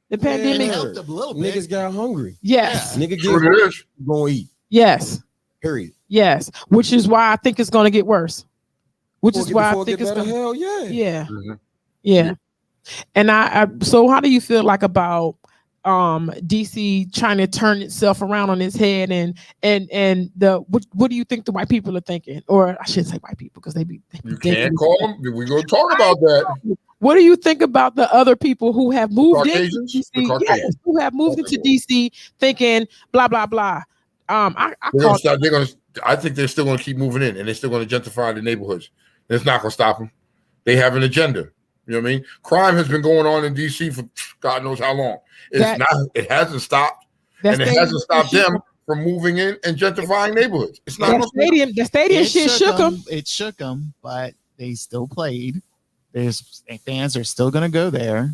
The pandemic helped a little bit. Niggas got hungry. Yes. Nigga get What it is. gonna eat. Yes. Period. Yes. Which is why I think it's going to get worse. Which is why I think it's better. going to. Hell yeah. Yeah. Mhm. Yeah. And I so how do you feel like about DC trying to turn itself around on its head, and what do you think the white people are thinking? Or I shouldn't say white people, because they be You can't call them. We're going to talk about that. What do you think about the other people who have moved into Caucasians? DC? The Caucasians. Yes, who have moved into DC thinking blah blah blah. I think they're still going to keep moving in, and they're still going to gentrify the neighborhoods. It's not going to stop them. They have an agenda. You know what I mean? Crime has been going on in DC for God knows how long. It hasn't stopped, and it hasn't stopped them from moving in and gentrifying neighborhoods. It's not the stadium shit shook them. It shook them, but they still played. There's fans are still going to go there.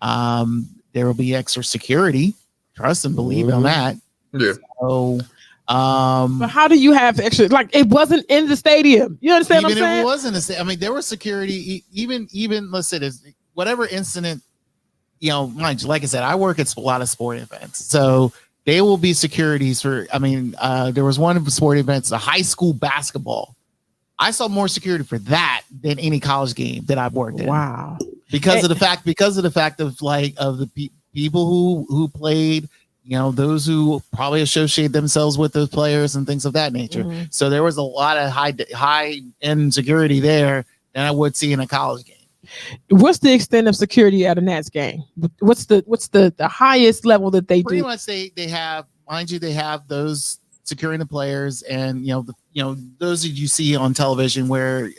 There will be extra security. Trust and believe on that. Yeah. So, but how do you have extra? Like, it wasn't in the stadium. You understand what I'm saying? Even if it wasn't a stadium, I mean, there was security. Even let's say this, whatever incident, mind you, like I said, I work at a lot of sporting events, so they will be securities for. I mean, there was one of the sporting events, a high school basketball. I saw more security for that than any college game that I've worked in. Wow. Because of the fact of the people who played, those who probably associate themselves with those players and things of that nature. Mm-hmm. So there was a lot of high end security there than I would see in a college game. What's the extent of security at a Nats game? What's the highest level that they Pretty do? much they have, mind you, they have those securing the players, and those that you see on television where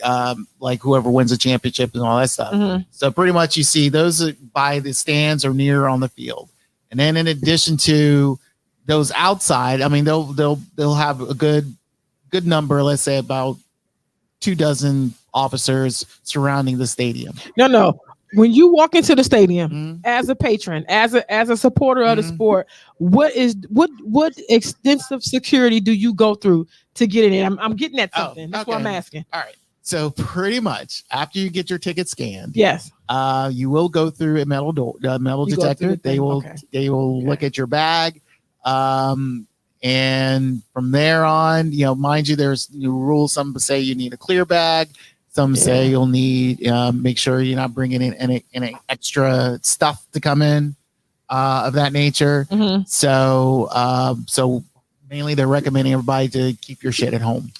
like whoever wins a championship and all that stuff. Mm-hmm. So pretty much you see those by the stands or near on the field. And then in addition to those outside, I mean they'll have a good number, let's say about 24 officers surrounding the stadium. No. When you walk into the stadium as a patron, as a supporter of the sport, what extensive security do you go through to get in? I'm getting at something. That's what I'm asking. All right. So pretty much after you get your ticket scanned, yes, you will go through a metal detector. They will look at your bag. And from there on, mind you, there's new rules. Some say you need a clear bag. Some say you'll need make sure you're not bringing in any extra stuff to come in of that nature. Mm-hmm. So mainly they're recommending everybody to keep your shit at home.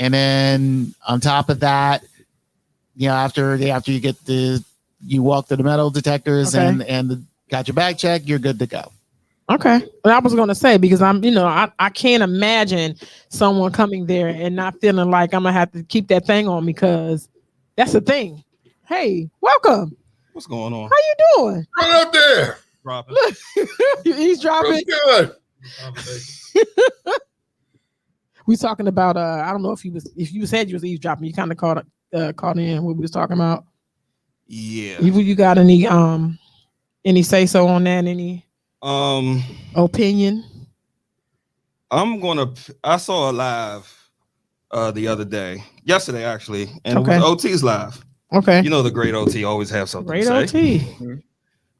And then on top of that, after you get you walk through the metal detectors and got your bag checked, you're good to go. Okay. Well, I was going to say, because I can't imagine someone coming there and not feeling like I'm going to have to keep that thing on me, because that's the thing. Hey, welcome. What's going on? How you doing? Right up there. Dropping. Look, you eavesdropping? Good. We talking about I don't know if you said you was eavesdropping, you kind of caught in what we was talking about. Yeah. You got any say so on that? Any opinion? I saw a live the other day, yesterday actually, and it was OT's live. Okay. The great OT always have something great to say. OT.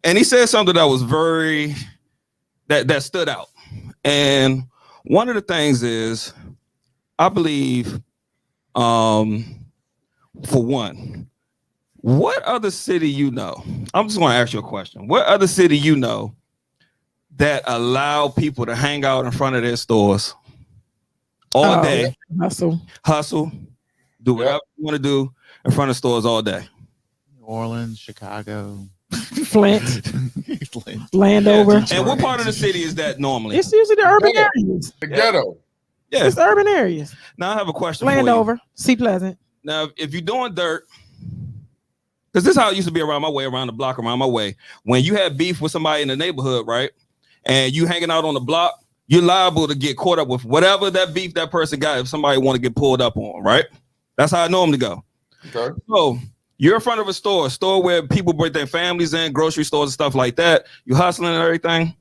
And he said something that was that stood out. And one of the things is, I believe, for one, What other city you know? I'm just going to ask you a question. What other city you know that allow people to hang out in front of their stores all day, hustle, do whatever you want to do in front of stores all day? New Orleans, Chicago, Flint, Landover. And what part of the city is that normally? It's usually the urban areas. The ghetto. Yeah. It's urban areas. Now I have a question Landover, for you. Sea Pleasant. Now, if you're doing dirt, because this is how it used to be around my way, around the block, around my way. When you had beef with somebody in the neighborhood, right? And you hanging out on the block, you're liable to get caught up with whatever that beef that person got if somebody want to get pulled up on, right? That's how I normally go. Okay. So you're in front of a store where people bring their families in, grocery stores and stuff like that. You hustling and everything.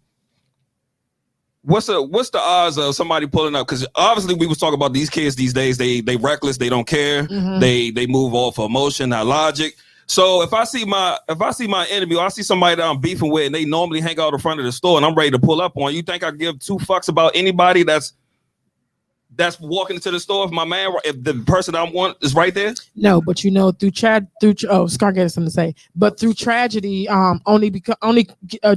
What's the odds of somebody pulling up? Because obviously we was talking about these kids these days. They reckless. They don't care. Mm-hmm. They move off of emotion, not logic. So if I see my enemy, or I see somebody that I'm beefing with, and they normally hang out in front of the store, and I'm ready to pull up on, you think I give two fucks about anybody that's walking into the store if the person I want is right there? No, but you know, Scar got something to say. But through tragedy,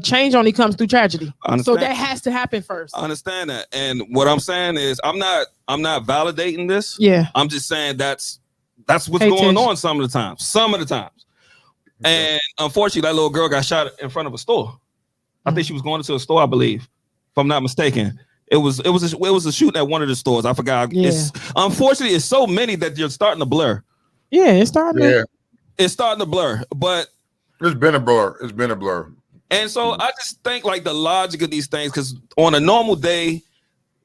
change only comes through tragedy. So that has to happen first. I understand that, and what I'm saying is, I'm not validating this. Yeah, I'm just saying that's what's going on some of the times. And unfortunately, that little girl got shot in front of a store. I think she was going into a store, I believe, if I'm not mistaken. It was a shooting at one of the stores. I forgot. Yeah. Unfortunately, it's so many that you're starting to blur. Yeah, it's starting to blur. But it's been a blur. And so I just think like the logic of these things, because on a normal day,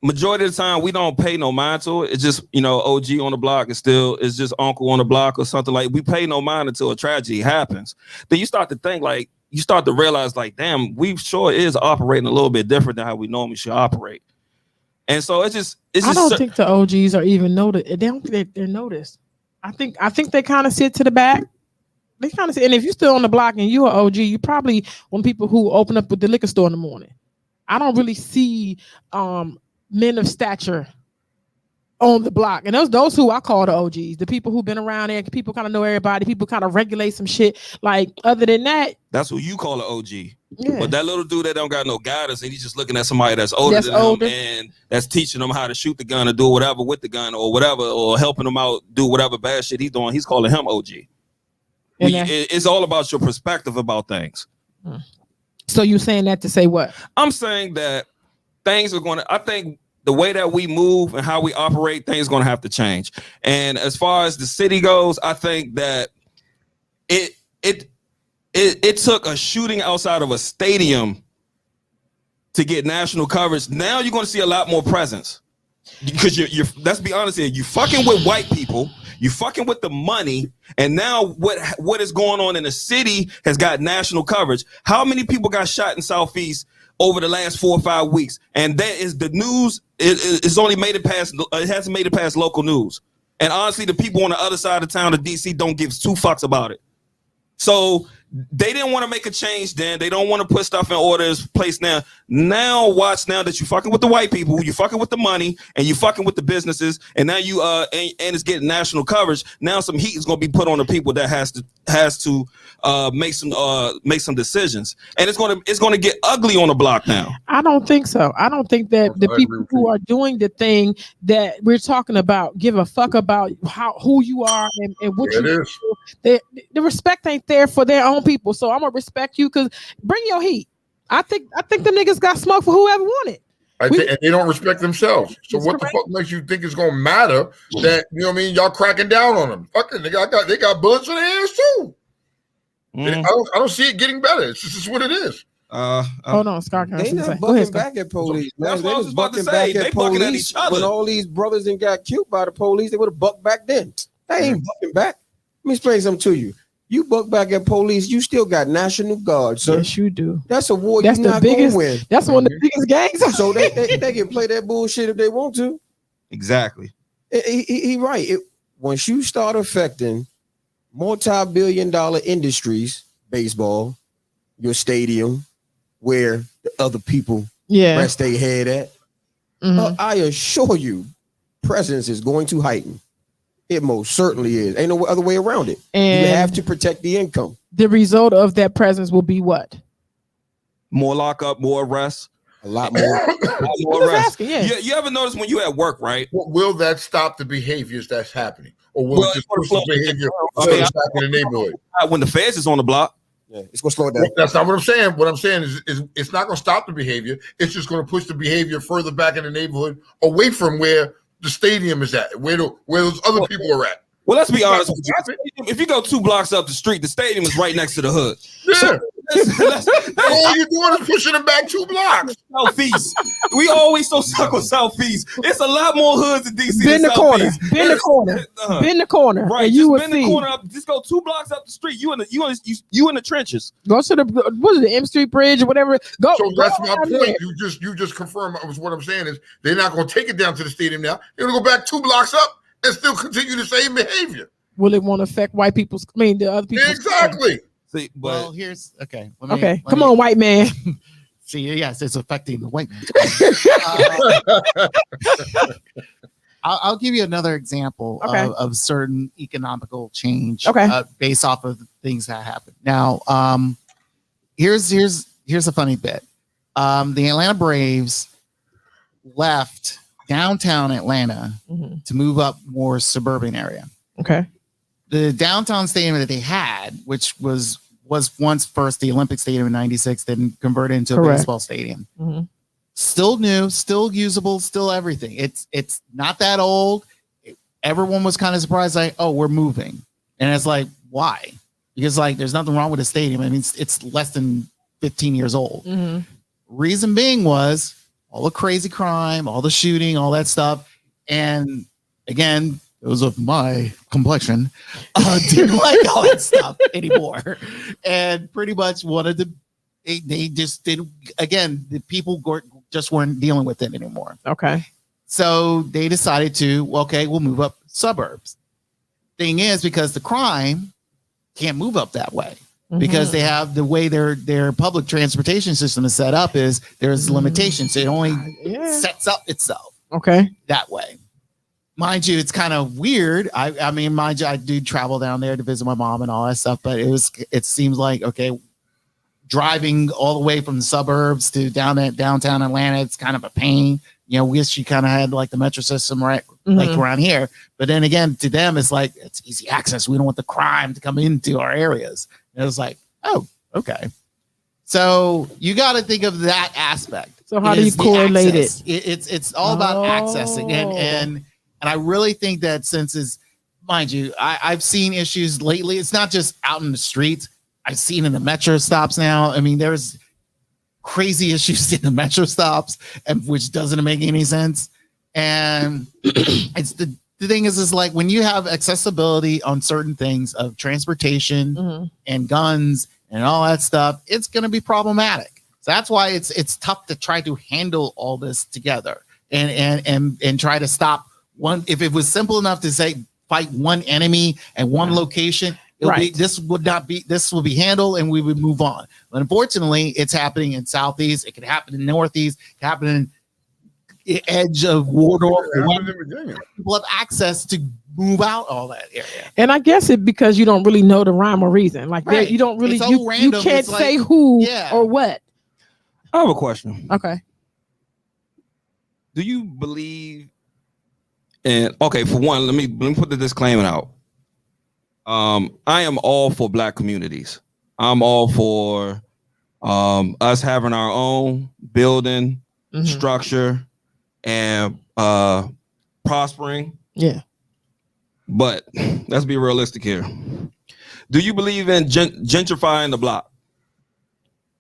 majority of the time we don't pay no mind to it. It's just, OG on the block it's just uncle on the block or something. Like, we pay no mind until a tragedy happens. Then you start to think, like, you start to realize, like, damn, we sure is operating a little bit different than how we normally should operate. And so it's just I don't think the OGs are even noticed. They don't think they're noticed. I think they kind of sit to the back. They kind of sit, and if you're still on the block and you're an OG, you probably one of the people who open up with the liquor store in the morning. I don't really see men of stature on the block, and those who I call the OGs, the people who've been around there, people kind of know everybody, people kind of regulate some shit. Like, other than that, that's who you call an OG. Yeah. But that little dude that don't got no guidance, and he's just looking at somebody that's older than him and that's teaching them how to shoot the gun or do whatever with the gun or whatever, or helping them out do whatever bad shit he's doing. He's calling him OG. It's all about your perspective about things. So you saying that to say what? I'm saying that things are going to, I think the way that we move and how we operate, things are going to have to change. And as far as the city goes, I think that it took a shooting outside of a stadium to get national coverage. Now you're going to see a lot more presence, because you're let's be honest here, you fucking with white people, you fucking with the money, and now what is going on in the city has got national coverage. How many people got shot in Southeast over the last 4 or 5 weeks? And that is the news. It's only made it past. It hasn't made it past local news. And honestly, the people on the other side of town of DC don't give two fucks about it. So they didn't want to make a change then. They don't want to put stuff in orders place now. Now watch now that you fucking with the white people, you fucking with the money, and you fucking with the businesses, and now you and it's getting national coverage. Now some heat is gonna be put on the people that has to make some decisions. And it's gonna get ugly on the block now. I don't think so. I don't think that the people who are doing the thing that we're talking about give a fuck about who you are and what you do. The respect ain't there for their own people. So I'm gonna respect you, because bring your heat. I think the niggas got smoke for whoever wanted. And they don't respect themselves. So what the fuck makes you think it's gonna matter that, you know what I mean, y'all cracking down on them? Fucking they got bullets in their hands too. I don't see it getting better. It's just what it is. Hold on, Scott. They not bucking back at police, man. That's what I was about to say. They bucking at each other. When all these brothers and got killed by the police, they would have bucked back then. They ain't bucking back. Let me explain something to you. You buck back at police, you still got National Guard, sir. Yes, you do. That's a war you're not going to win. That's one of the biggest gangs. So they can play that bullshit if they want to. Exactly. He right. Once you start affecting multi-billion-dollar industries, baseball, your stadium, where the other people rest their head at, I assure you, presence is going to heighten. It most certainly is. Ain't no other way around it. And you have to protect the income. The result of that presence will be what? More lockup, more arrests. A lot more. More arrests. Asking, yeah. You ever notice when you at work, right? Will that stop the behaviors that's happening, or will it just push the behavior back in the neighborhood? When the feds is on the block. Yeah, it's gonna slow it down. That's not what I'm saying. What I'm saying is it's not going to stop the behavior. It's just going to push the behavior further back in the neighborhood, away from where the stadium is at, where those other people are at. Well, let's be honest with you. If you go 2 blocks up the street, the stadium is right next to the hood. Yeah. All you're doing is pushing them back 2 blocks. Southeast. We always so stuck on Southeast. It's a lot more hoods in DC. Bend the corner. Bend the corner. Bend the corner. Right. And you would bend see. the corner up. Just go 2 blocks up the street. You in the trenches. Go to the M Street Bridge or whatever. Go. So that's my point. There. You just confirmed what I'm saying is they're not going to take it down to the stadium now. They're going to go back 2 blocks up and still continue the same behavior. Will it want to affect white people's? I mean, the other people. Exactly. See, Well, here's okay. Come on, white man. See, yes, it's affecting the white man. I'll give you another example of certain economical change based off of the things that happen. Now, here's a funny bit. The Atlanta Braves left downtown Atlanta to move up more suburban area. Okay. The downtown stadium that they had, which was once first the Olympic Stadium in '96, then converted into a baseball stadium. Still new, still usable, still everything. It's not that old. Everyone was kind of surprised, like, oh, we're moving. And it's like, why? Because like there's nothing wrong with the stadium. I mean, it's less than 15 years old. Reason being was all the crazy crime, all the shooting, all that stuff. And again, those of my complexion didn't like all that stuff anymore, and pretty much wanted to. They just didn't. Again, the people just weren't dealing with it anymore. Okay, so they decided to. We'll move up suburbs. Thing is, because the crime can't move up that way because they have the way their public transportation system is set up is there's limitations. It only sets up itself that way. Mind you, it's kind of weird. I mean, mind you, I do travel down there to visit my mom and all that stuff, but it seems like, okay, driving all the way from the suburbs to downtown Atlanta, it's kind of a pain. You know, wish you kind of had like the metro system right like around here. But then again, to them, it's like, it's easy access. We don't want the crime to come into our areas. And it was like, oh, okay. So you got to think of that aspect. So how do you correlate it? It's all about accessing and I really think that mind you, I've seen issues lately. It's not just out in the streets. I've seen in the metro stops now. I mean, there's crazy issues in the metro stops, which doesn't make any sense. And it's the thing is like when you have accessibility on certain things of transportation and guns and all that stuff, it's going to be problematic. So that's why it's tough to try to handle all this together and try to stop one. If it was simple enough to say fight one enemy at one location, this will be handled and we would move on. But unfortunately, it's happening in Southeast. It could happen in Northeast. It could happen in the edge of Wardorf. People have access to move out all that area. And I guess it because you don't really know the rhyme or reason. Like you don't really you can't say who or what. I have a question. Okay. Do you believe in for one, let me put the disclaimer out. I am all for Black communities. I'm all for us having our own building structure and prospering. Yeah. But let's be realistic here. Do you believe in gentrifying the block?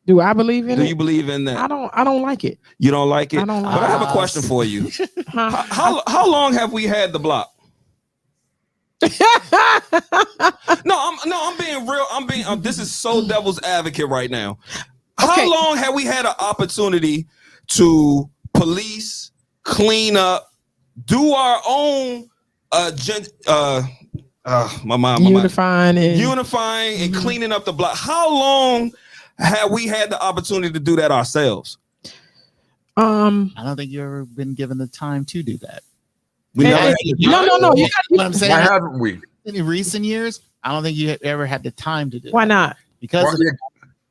Do I believe in it? Do you believe in that? I don't like it. You don't like it? I don't like but I have a question for you. How long have we had the block? I'm being real. This is so devil's advocate right now. How long have we had an opportunity to police, clean up, do our own unifying and cleaning up the block? How long have we had the opportunity to do that ourselves? I don't think you've ever been given the time to do that. We never had the No. time. You What I'm saying, Why haven't we? in recent years, I don't think you ever had the time to do. Why that. not?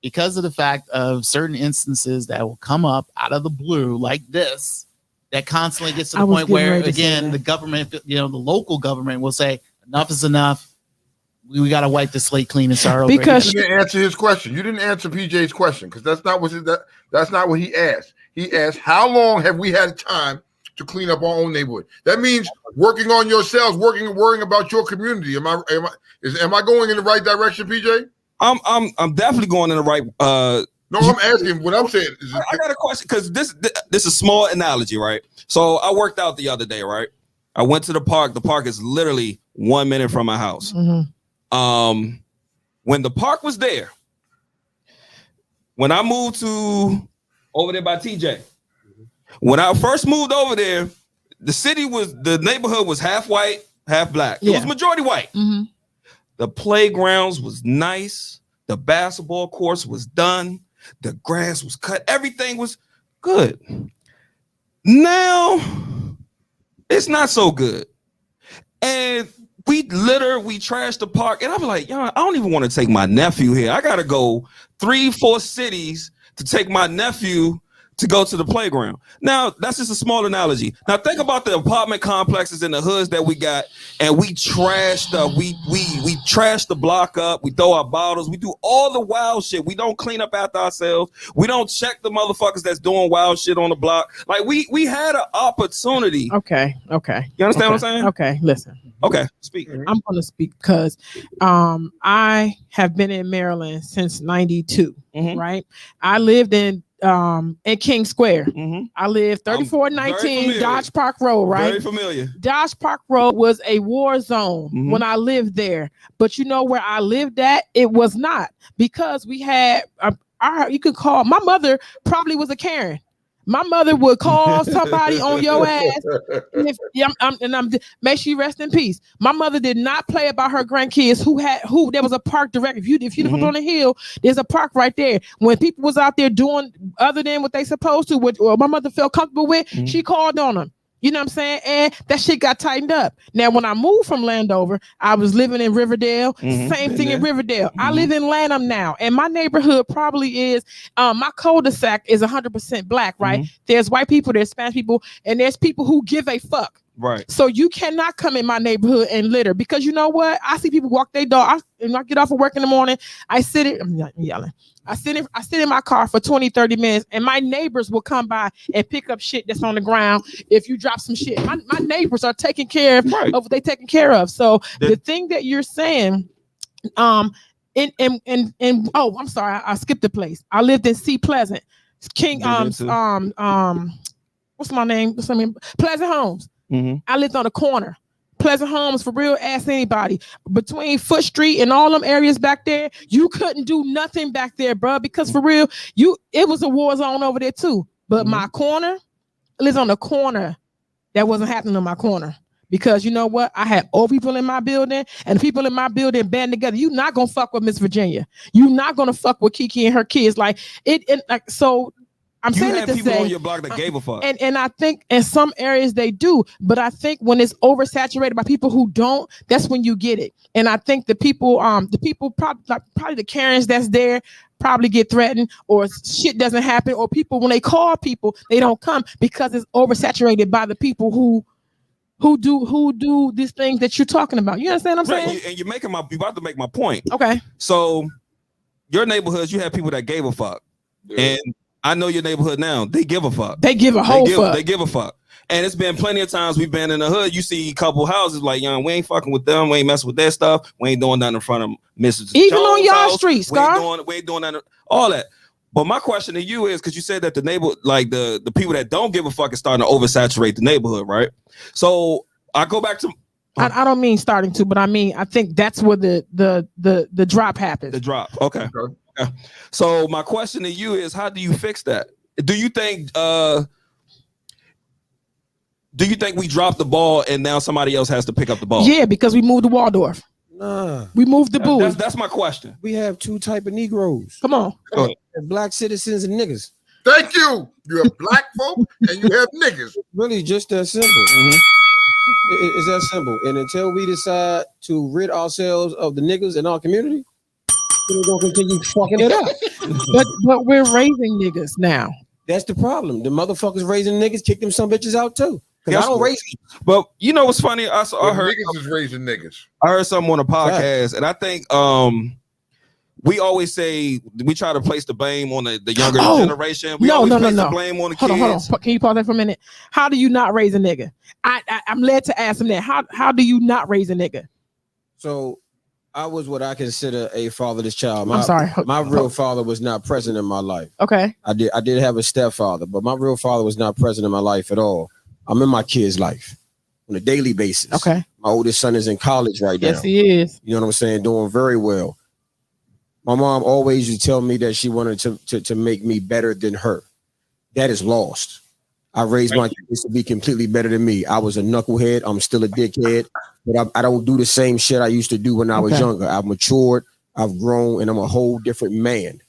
Because of the fact of certain instances that will come up out of the blue like this, that constantly gets to the point where again the government, the local government will say enough is enough. We got to wipe the slate clean and start over. Because you didn't answer his question. You didn't answer PJ's question because that's not what he asked. He asked, "How long have we had time to clean up our own neighborhood?" That means working on yourselves, worrying about your community. Am I going in the right direction, PJ? I'm definitely going in the right. No, I'm asking. What I'm saying is, I got a question because this is a small analogy, right? So I worked out the other day, right? I went to the park. The park is literally 1 minute from my house. Mhm. When the park was there, when I moved to over there by TJ, when I first moved over there, the neighborhood was half white, half black. It was majority white. Mm-hmm. The playgrounds was nice. The basketball courts was done. The grass was cut. Everything was good. Now it's not so good. And we trash the park. And I'm like, I don't even want to take my nephew here. I got to go 3-4 cities to take my nephew to go to the playground. Now, that's just a small analogy. Now, think about the apartment complexes in the hoods that we got, and we trash we trash the block up. We throw our bottles. We do all the wild shit. We don't clean up after ourselves. We don't check the motherfuckers that's doing wild shit on the block. Like we had an opportunity. Okay. You understand what I'm saying? Okay, listen. Okay, speak. I'm going to speak because I have been in Maryland since 92, right? I lived in King Square. I lived 3419 Dodge Park Road, right? Very familiar. Dodge Park Road was a war zone when I lived there. But you know where I lived at? It was not, because we had, you could call, my mother probably was a Karen. My mother would call somebody on your ass. May she rest in peace. My mother did not play about her grandkids who there was a park direct. If you live on the hill, there's a park right there. When people was out there doing other than what they supposed to, what my mother felt comfortable with, she called on them. You know what I'm saying? And that shit got tightened up. Now, when I moved from Landover, I was living in Riverdale. Same thing in Riverdale. I live in Lanham now. And my neighborhood probably is, my cul-de-sac is 100% black, right? There's white people, there's Spanish people, and there's people who give a fuck. Right. So you cannot come in my neighborhood and litter, because you know what? I see people walk their dog. When I get off of work in the morning, I'm not yelling. I sit in my car for 20, 30 minutes, and my neighbors will come by and pick up shit that's on the ground. If you drop some shit, my neighbors are taking care of what they taking care of. So the thing that you're saying, I'm sorry, I skipped the place. I lived in C Pleasant, what's my name? Pleasant Homes. I lived on the corner. Pleasant Homes, for real, ask anybody. Between Foot Street and all them areas back there, you couldn't do nothing back there, bro, because for real, it was a war zone over there too. But my corner, lives on the corner. That wasn't happening on my corner. Because you know what? I had old people in my building, and the people in my building band together. You not gonna fuck with Miss Virginia. You not gonna fuck with Kiki and her kids. Like so. I'm saying it to people say, on your block that gave a fuck. And I think in some areas they do, but I think when it's oversaturated by people who don't, that's when you get it. And I think the people probably the Karens that's there probably get threatened, or shit doesn't happen, or people, when they call people, they don't come because it's oversaturated by the people who do these things that you're talking about. You understand what I'm saying? And you're about to make my point. Okay. So your neighborhoods, you have people that gave a fuck. And I know your neighborhood now. They give a fuck. They give a whole fuck. They give a fuck. And it's been plenty of times we've been in the hood. You see a couple houses like, we ain't fucking with them. We ain't messing with their stuff. We ain't doing nothing in front of Mrs. Even Jones' on y'all house. street, Scar. We ain't doing nothing. All that. But my question to you is, because you said that the the people that don't give a fuck is starting to oversaturate the neighborhood, right? So I go back to. I don't mean starting to, but I think that's where the drop happens. The drop. Okay. So my question to you is, how do you fix that? Do you think we dropped the ball and now somebody else has to pick up the ball? Yeah, because we moved to Waldorf. Nah. We moved the Bowie. That's my question. We have two type of Negroes. Come on. Black citizens and niggas. Thank you. You have black folk and you have niggas. Really just that simple. It's that simple. And until we decide to rid ourselves of the niggas in our community, we're gonna continue fucking it up. But we're raising niggas now. That's the problem. The motherfuckers raising niggas kick them some bitches out too. Because I don't raise them. But you know what's funny? I heard niggas is raising niggas. I heard something on a podcast, and I think we always say we try to place the blame on the younger generation. We always place the blame on the kids. Hold on. Can you pause that for a minute? How do you not raise a nigga? I'm led to ask him that. How do you not raise a nigga? So I was what I consider a fatherless child. I'm sorry. My real father was not present in my life. Okay. I did have a stepfather, but my real father was not present in my life at all. I'm in my kid's life on a daily basis. Okay. My oldest son is in college right now. Yes, he is. You know what I'm saying? Doing very well. My mom always used to tell me that she wanted to make me better than her. That is lost. I raised my kids to be completely better than me. I was a knucklehead. I'm still a dickhead, but I don't do the same shit I used to do when I was younger. I've matured, I've grown, and I'm a whole different man.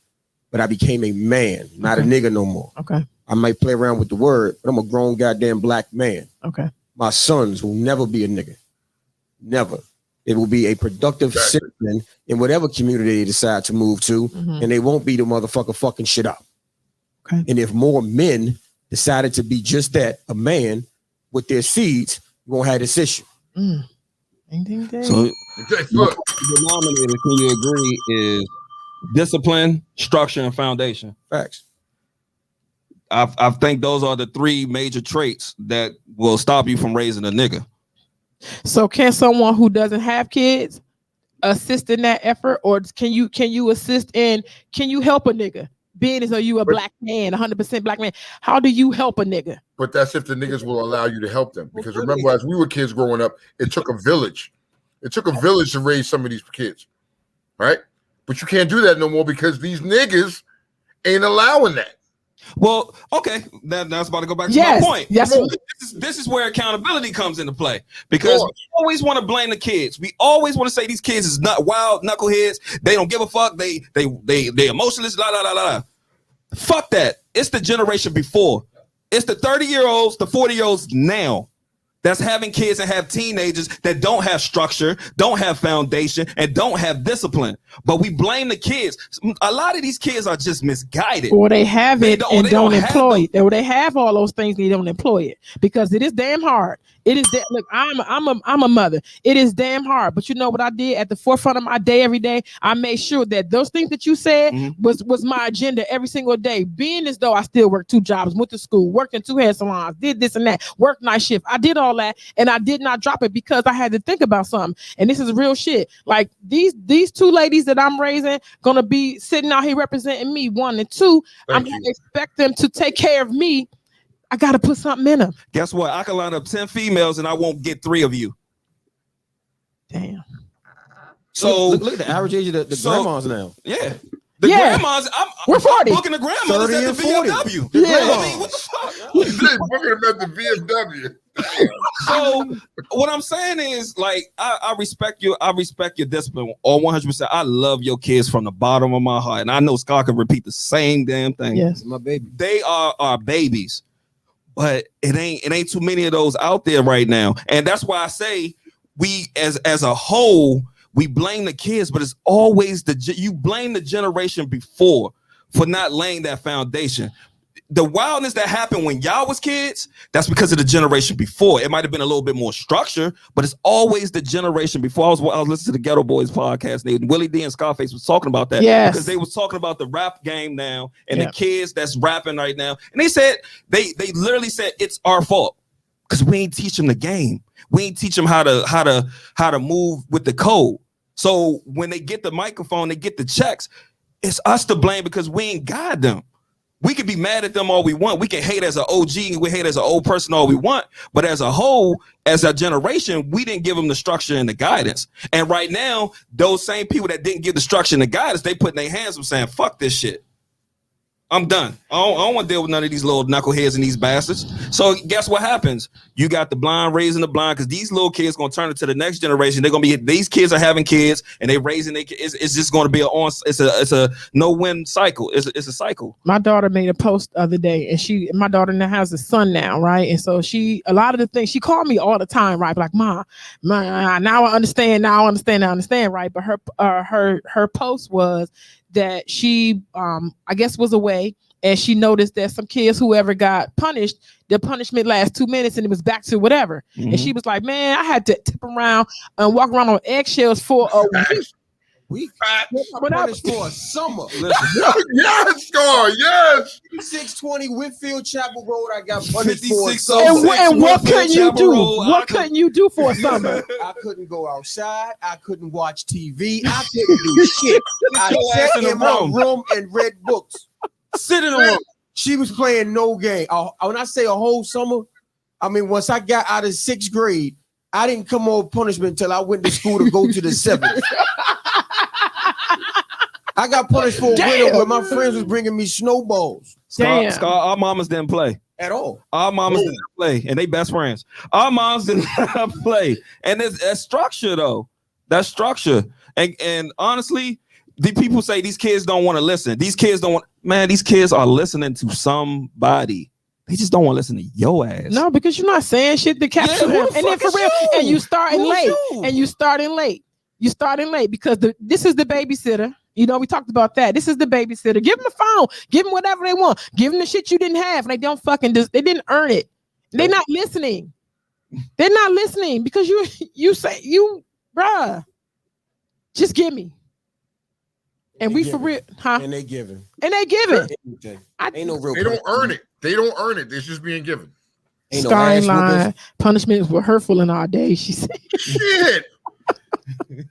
But I became a man, not a nigga no more. Okay. I might play around with the word, but I'm a grown goddamn black man. Okay. My sons will never be a nigga. Never. It will be a productive citizen in whatever community they decide to move to, and they won't be the motherfucker fucking shit up. Okay. And if more men decided to be just that, a man with their seeds, you won't have this issue. So The denominator, can you agree, is discipline, structure, and foundation. Facts. I think those are the three major traits that will stop you from raising a nigga. So can someone who doesn't have kids assist in that effort, or can you assist in, can you help a nigga? Being as though you a black man, 100% black man, how do you help a nigga? But that's if the niggas will allow you to help them. Because remember, as we were kids growing up, it took a village. It took a village to raise some of these kids, right? But you can't do that no more because these niggas ain't allowing that. Well, okay, that's about to go back to my point. Yes. This is where accountability comes into play, because we always want to blame the kids. We always want to say these kids is not wild knuckleheads. They don't give a fuck. They emotionless. La la la la. Fuck that. It's the generation before. It's the 30-year-olds, the 40-year-olds now that's having kids and have teenagers that don't have structure, don't have foundation, and don't have discipline. But we blame the kids. A lot of these kids are just misguided. Or they have it and don't employ it. Or they have all those things and they don't employ it, because it is damn hard. It is that, look, I'm a mother. It is damn hard. But you know what I did at the forefront of my day every day? I made sure that those things that you said was my agenda every single day. Being as though I still worked 2 jobs, went to school, worked in 2 hair salons, did this and that, worked night shift. I did all that, and I did not drop it because I had to think about something. And this is real shit. Like these 2 ladies that I'm raising gonna be sitting out here representing me, 1 and 2. I'm gonna expect them to take care of me. I gotta put something in them. Guess what? I can line up 10 females and I won't get 3 of you. Damn. So look at the average age of the grandmas now. Yeah. The grandmas, we're 40. I'm booking the grandmas at the 40. VFW. I mean, what the fuck? Booking them at the VFW. So what I'm saying is, like, I respect you. I respect your discipline all 100%. I love your kids from the bottom of my heart, and I know Scott can repeat the same damn thing. Yes, my baby. They are our babies, but it ain't too many of those out there right now, and that's why I say we as a whole. We blame the kids, but it's always you blame the generation before for not laying that foundation. The wildness that happened when y'all was kids, that's because of the generation before. It might have been a little bit more structure, but it's always the generation before. I was listening to the Ghetto Boys podcast, and Willie D and Scarface was talking about that. Yes. Because they was talking about the rap game now and the kids that's rapping right now. And they said, they literally said, it's our fault because we ain't teach them the game. We ain't teach them how to move with the code. So when they get the microphone, they get the checks, it's us to blame because we ain't guide them. We can be mad at them all we want. We can hate as an OG and we hate as an old person all we want. But as a whole, as a generation, we didn't give them the structure and the guidance. And right now, those same people that didn't give the structure and the guidance, they put in their hands up saying, fuck this shit. I'm done. I don't want to deal with none of these little knuckleheads and these bastards. So guess what happens? You got the blind raising the blind because these little kids gonna turn into the next generation. They're gonna be these kids are having kids and they raising their kids. It's just gonna be it's a no-win cycle. It's a cycle. My daughter made a post the other day, and my daughter now has a son now, right? And so a lot of the things she called me all the time, right? Like, Ma, now I understand, right? But her post was that she I guess was away, and she noticed that some kids, whoever got punished, the punishment lasts 2 minutes and it was back to whatever. Mm-hmm. And she was like, man, I had to tip around and walk around on eggshells for a week. Punished for a summer. Yes, Scar, yes. 620 Whitfield Chapel Road. I got punished for a summer. And what couldn't you do? What couldn't you do for a summer? I couldn't go outside. I couldn't watch TV. I couldn't do shit. I sat in my room and read books. Sit in the room. She was playing no game. When I say a whole summer, I mean, once I got out of 6th grade, I didn't come on punishment until I went to school to go to the 7th. I got punished for a winter where my friends was bringing me snowballs. Scar, our mamas didn't play at all. Our mamas didn't play, and they best friends. Our moms didn't play, and that's structure though. That's structure, and honestly, the people say these kids don't want to listen. These kids don't want. Man, these kids are listening to somebody. They just don't want to listen to your ass. No, because you're not saying shit to capture them. And then for real, and you starting late. And you starting late. You starting late because this is the babysitter. You know, we talked about that. This is the babysitter. Give them a phone. Give them whatever they want. Give them the shit you didn't have. And they don't fucking they didn't earn it. They're not listening. They're not listening because you say bruh, just give me. And we for real, huh? And they giving. And they giving. Ain't no real. They don't earn it. They don't earn it. It's just being given. Ain't Skyline punishments were hurtful in our day. She said. Shit.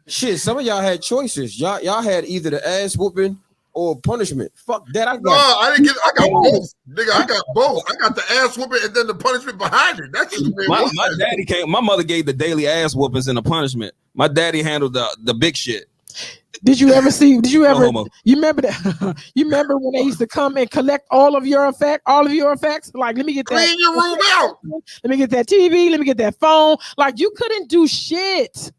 Shit. Some of y'all had choices. Y'all had either the ass whooping or punishment. Fuck that. I got both. Nigga, I got both. I got the ass whooping and then the punishment behind it. That's just my daddy came. My mother gave the daily ass whoopings and the punishment. My daddy handled the big shit. Did you ever? You remember that? You remember when they used to come and collect all of your effects? Like, let me get that. Clean your room out. Let me get that TV. Let me get that phone. Like, you couldn't do shit.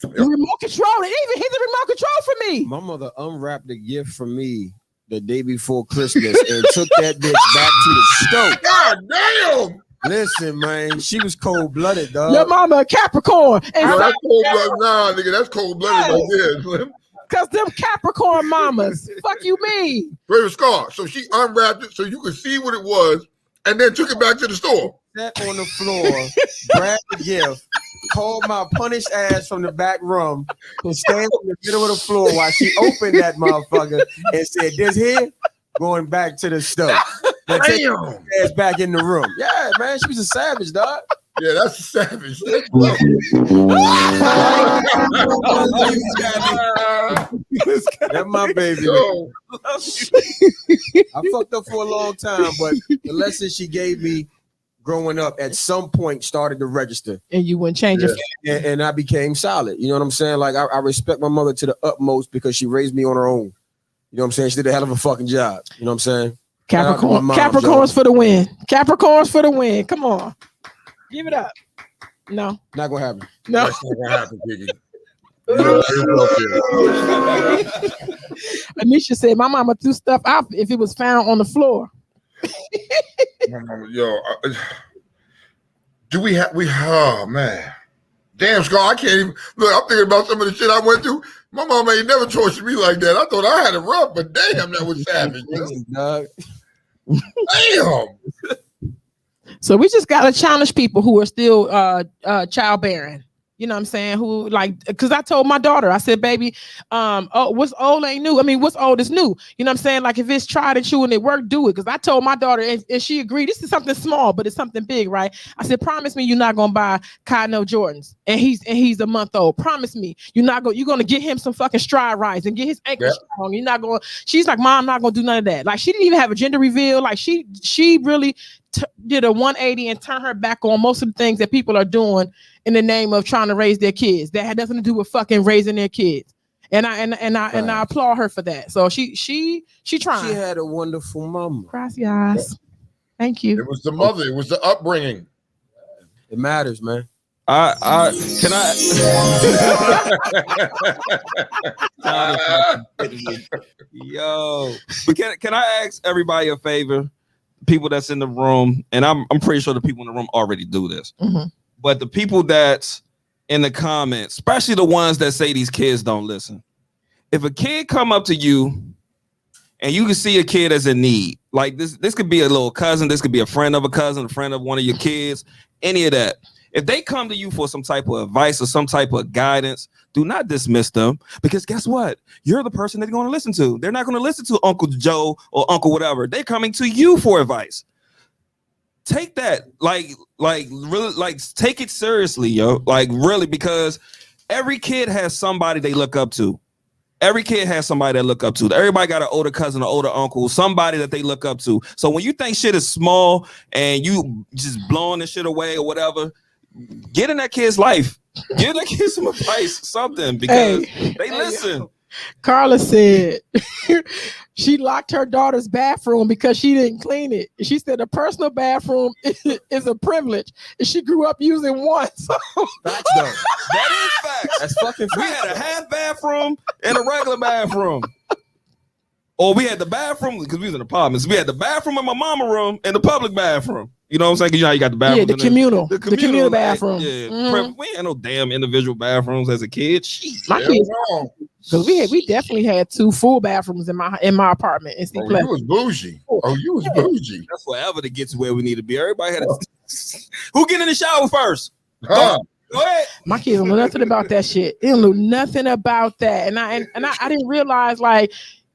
The remote control. They even hit the remote control for me. My mother unwrapped a gift for me the day before Christmas and took that bitch back to the stove. God damn. Listen, man, she was cold-blooded, dog. Your mama a Capricorn. And no, that's cold-blooded. Nah, nigga, that's cold-blooded right there, Slim. Because them Capricorn mamas. Fuck you mean? Greater Scar. So she unwrapped it so you could see what it was and then took it back to the store. Sat on the floor, grabbed the gift, called my punished ass from the back room to stand in the middle of the floor while she opened that motherfucker and said, this here, going back to the stove. Then take her ass back in the room. Yeah, man, she was a savage, dog. Yeah, that's a savage. That's my baby. I fucked up for a long time, but the lesson she gave me growing up at some point started to register. And you wouldn't change it. And I became solid. You know what I'm saying? Like, I respect my mother to the utmost because she raised me on her own. You know what I'm saying? She did a hell of a fucking job. You know what I'm saying? Capricorns for the win. Capricorns for the win. Come on. Give it up. No. Not gonna happen. No. That's not gonna happen, Piggy. Anisha said my mama threw stuff out if it was found on the floor. Yo, oh man. Damn, Scar, I can't even look. I'm thinking about some of the shit I went through. My mama ain't never tortured me like that. I thought I had it rough, but damn, that was savage. Damn. So we just gotta challenge people who are still childbearing. You know what I'm saying? Who like, because I told my daughter, I said, baby, what's old ain't new. I mean, what's old is new. You know what I'm saying? Like, if it's tried and true and it worked, do it. Because I told my daughter, and she agreed, this is something small, but it's something big, right? I said, promise me you're not gonna buy Cotton Jordans. And he's a month old. Promise me you're gonna get him some fucking stride rides and get his ankles strong. You're not gonna, she's like, Mom, I'm not gonna do none of that. Like, she didn't even have a gender reveal. Like, she really did a 180 and turn her back on most of the things that people are doing in the name of trying to raise their kids. That had nothing to do with fucking raising their kids. And I applaud her for that. So she trying. She had a wonderful mama. Gracias. Thank you. It was the mother. It was the upbringing. It matters, man. Can Yo, but can I ask everybody a favor? People that's in the room, and I'm pretty sure the people in the room already do this. Mm-hmm. But the people that's in the comments, especially the ones that say these kids don't listen. If a kid come up to you and you can see a kid as in need, like this could be a little cousin, this could be a friend of a cousin, a friend of one of your kids, any of that. If they come to you for some type of advice or some type of guidance, do not dismiss them, because guess what? You're the person they're going to listen to. They're not going to listen to Uncle Joe or Uncle whatever. They're coming to you for advice. Take that, really, take it seriously, yo. Like, really, because every kid has somebody they look up to. Every kid has somebody they look up to. Everybody got an older cousin, an older uncle, somebody that they look up to. So when you think shit is small and you just blowing this shit away or whatever, get in that kid's life. Give that kid some advice, something, because they listen. Carla said she locked her daughter's bathroom because she didn't clean it. She said a personal bathroom is a privilege, and she grew up using one. So. Facts, though. That is facts. That's fucking facts. We had a half bathroom and a regular bathroom. Or we had the bathroom, because we was in apartments. We had the bathroom in my mama room and the public bathroom. You know what I'm saying? 'Cause you know how you got the bathroom. Yeah, the communal bathroom. Yeah, Mm-hmm. we ain't no damn individual bathrooms as a kid. My kids, because we definitely had 2 full bathrooms in my apartment. In You was bougie. You was bougie. That's forever to get to where we need to be. Everybody had a who get in the shower first? Huh. Go ahead. My kids don't know nothing about that shit. They don't know nothing about that, and I didn't realize, like,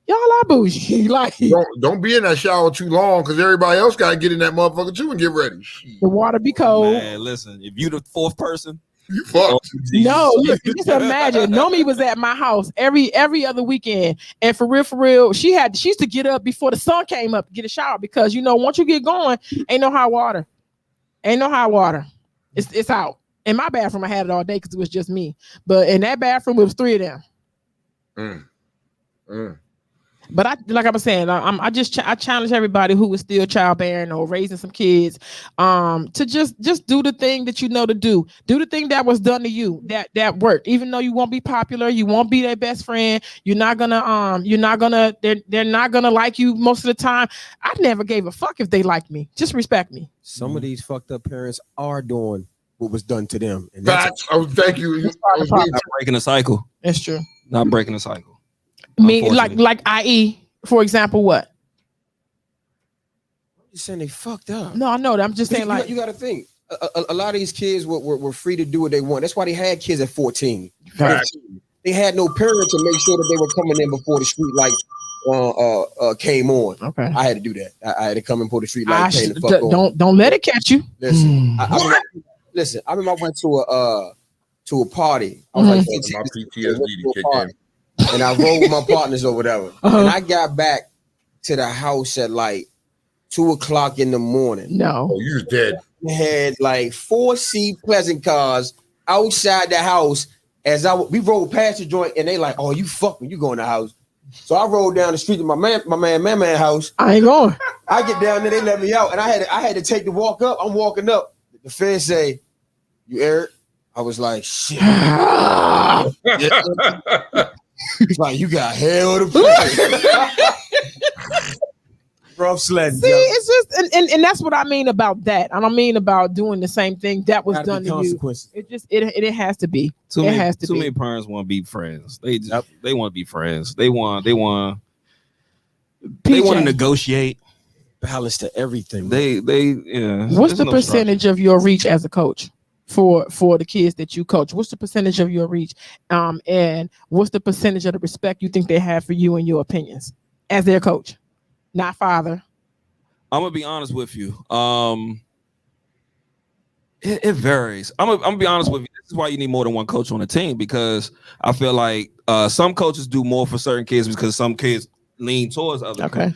y'all are bougie. Like, don't be in that shower too long, because everybody else got to get in that motherfucker too and get ready. The water be cold. Man, listen, if you the 4th person, you fucked. No, look, just imagine. Nomi was at my house every other weekend, and for real, she used to get up before the sun came up to get a shower, because once you get going, ain't no hot water. It's out. In my bathroom, I had it all day because it was just me. But in that bathroom, it was 3 of them. But like I was saying, I challenge everybody who is still childbearing or raising some kids, to just do the thing that you know to do. Do the thing that was done to you that worked. Even though you won't be popular, you won't be their best friend. They're not gonna like you most of the time. I never gave a fuck if they liked me. Just respect me. Some of these fucked up parents are doing what was done to them. And thank you. Not breaking the cycle. That's true. Not breaking the cycle. Me, like i.e., for example, what? I'm just saying they fucked up. No, I know that. I'm just saying, like, you got to think. A lot of these kids were free to do what they want. That's why they had kids at 14. Right. They had no parents to make sure that they were coming in before the street light came on. Okay, I had to do that. I had to come in before the street light came the fuck on. Don't let it catch you. Listen, I remember I went to a party. I was like, my PTSD to kick in. And I rode with my partners or whatever. And I got back to the house at like 2:00 in the morning. No. Oh, you was dead. We had like 4-seat pleasant cars outside the house. We rolled past the joint, and they like, "Oh, you fucking, you go in the house." So I rolled down the street to my man house. I ain't going. I get down there, they let me out, and I had to take the walk up. I'm walking up. The feds say, "You Eric?" I was like, "Shit." It's like, you got hell to play. Rough sledding. See, it's just, and that's what I mean about that. I don't mean about doing the same thing that was done to you. It just it has to be. Too many parents want to be friends. They want to be friends. They want to negotiate. Balance to everything. What's the percentage of your reach as a coach for the kids that you coach? What's the percentage of your reach? And what's the percentage of the respect you think they have for you and your opinions as their coach, not father? I'm gonna be honest with you. It varies. I'm gonna be honest with you. This is why you need more than one coach on the team, because I feel like some coaches do more for certain kids because some kids lean towards other. Okay.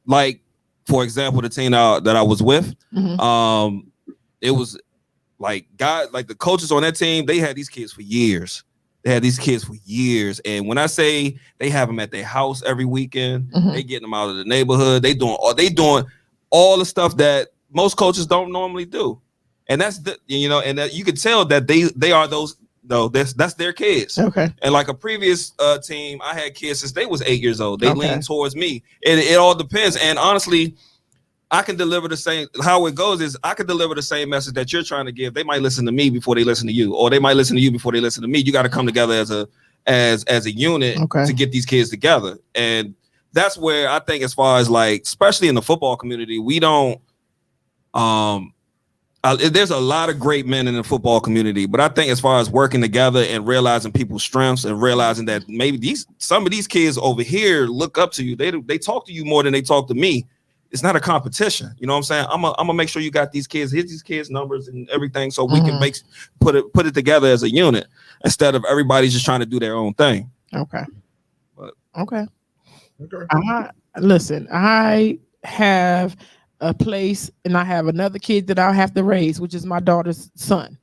Like, for example, the team that I was with, it was like the coaches on that team, they had these kids for years. They had these kids for years, and when I say they have them at their house every weekend, they getting them out of the neighborhood. They doing all the stuff that most coaches don't normally do, and that's and that you can tell that they are those. No, that's their kids. Okay. And like a previous team, I had kids since they was 8 years old. They lean towards me. It all depends. And honestly, I can deliver the same. How it goes is I can deliver the same message that you're trying to give. They might listen to me before they listen to you, or they might listen to you before they listen to me. You got to come together as a unit to get these kids together. And that's where I think, as far as like, especially in the football community, we don't. There's a lot of great men in the football community, but I think as far as working together and realizing people's strengths and realizing that maybe some of these kids over here look up to you. They talk to you more than they talk to me. It's not a competition. You know what I'm saying? I'm gonna make sure you got these kids, here's these kids' numbers and everything, so we can put it together as a unit instead of everybody just trying to do their own thing. Okay. But, okay. Listen, I have a place and I have another kid that I'll have to raise, which is my daughter's son.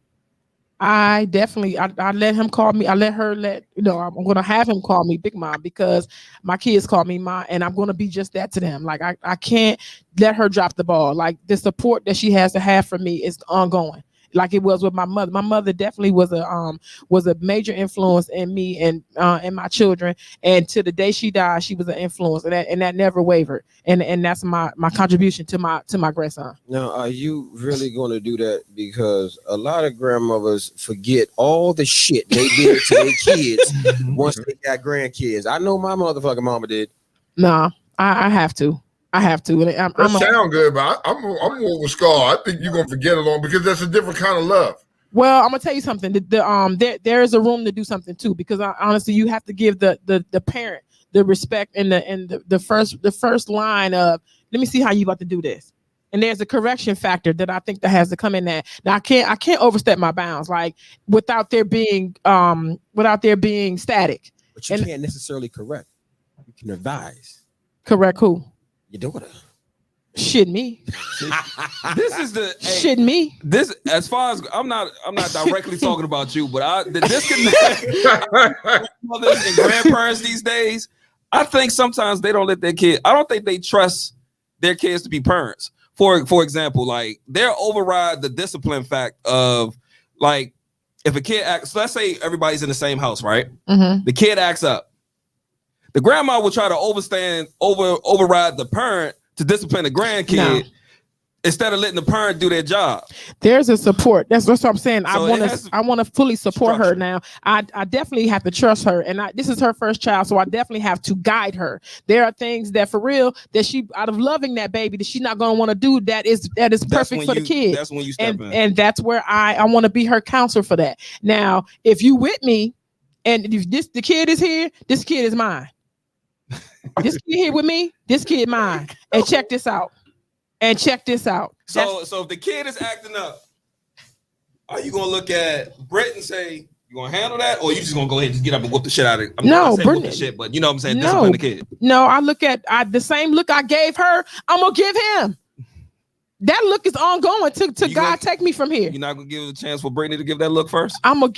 I definitely, I let him call me. I'm going to have him call me Big Mom because my kids call me Ma, and I'm going to be just that to them. Like I can't let her drop the ball. Like the support that she has to have from me is ongoing. Like it was with my mother. My mother definitely was a major influence in me and my children. And to the day she died, she was an influence, and that never wavered. And that's my contribution to my grandson. Now, are you really going to do that? Because a lot of grandmothers forget all the shit they did to their kids once they got grandkids. I know my motherfucking mama did. No, I have to. I have to. That sound good, but I'm more with Scar. I think you're gonna forget along because that's a different kind of love. Well, I'm gonna tell you something. There is a room to do something too, because honestly, you have to give the parent the respect and the first line of, let me see how you about to do this. And there's a correction factor that I think that has to come in there. Now I can't overstep my bounds, like without there being static. But you can't necessarily correct. You can advise. Correct who? Your daughter. Shit me. This is the shit me. This, as far as I'm not directly talking about you, but the disconnect mothers and grandparents these days, I think sometimes they don't let their kids. I don't think they trust their kids to be parents. For example, like they'll override the discipline fact of, like, if a kid acts. So let's say everybody's in the same house, right? The kid acts up. The grandma will try to override the parent to discipline the grandkid instead of letting the parent do their job. There's a support. That's what I'm saying. So I want to fully support her now. I definitely have to trust her, and this is her first child, so I definitely have to guide her. There are things that, for real, that she, out of loving that baby, that she's not going to want to do. That is perfect for the kid. That's when you step in, and that's where I want to be her counselor for that. Now, if you with me, and if the kid is here, this kid is mine. This kid here with me, this kid mine. And check this out. So if the kid is acting up, are you gonna look at Brett and say, you gonna handle that, or you just gonna go ahead and just get up and whoop the shit out of it? I'm not saying whoop the shit, but you know what I'm saying, discipline the kid. No, I look at the same look I gave her, I'm gonna give him. That look is ongoing to God take me from here. You're not gonna give a chance for Brittany to give that look first? I'm gonna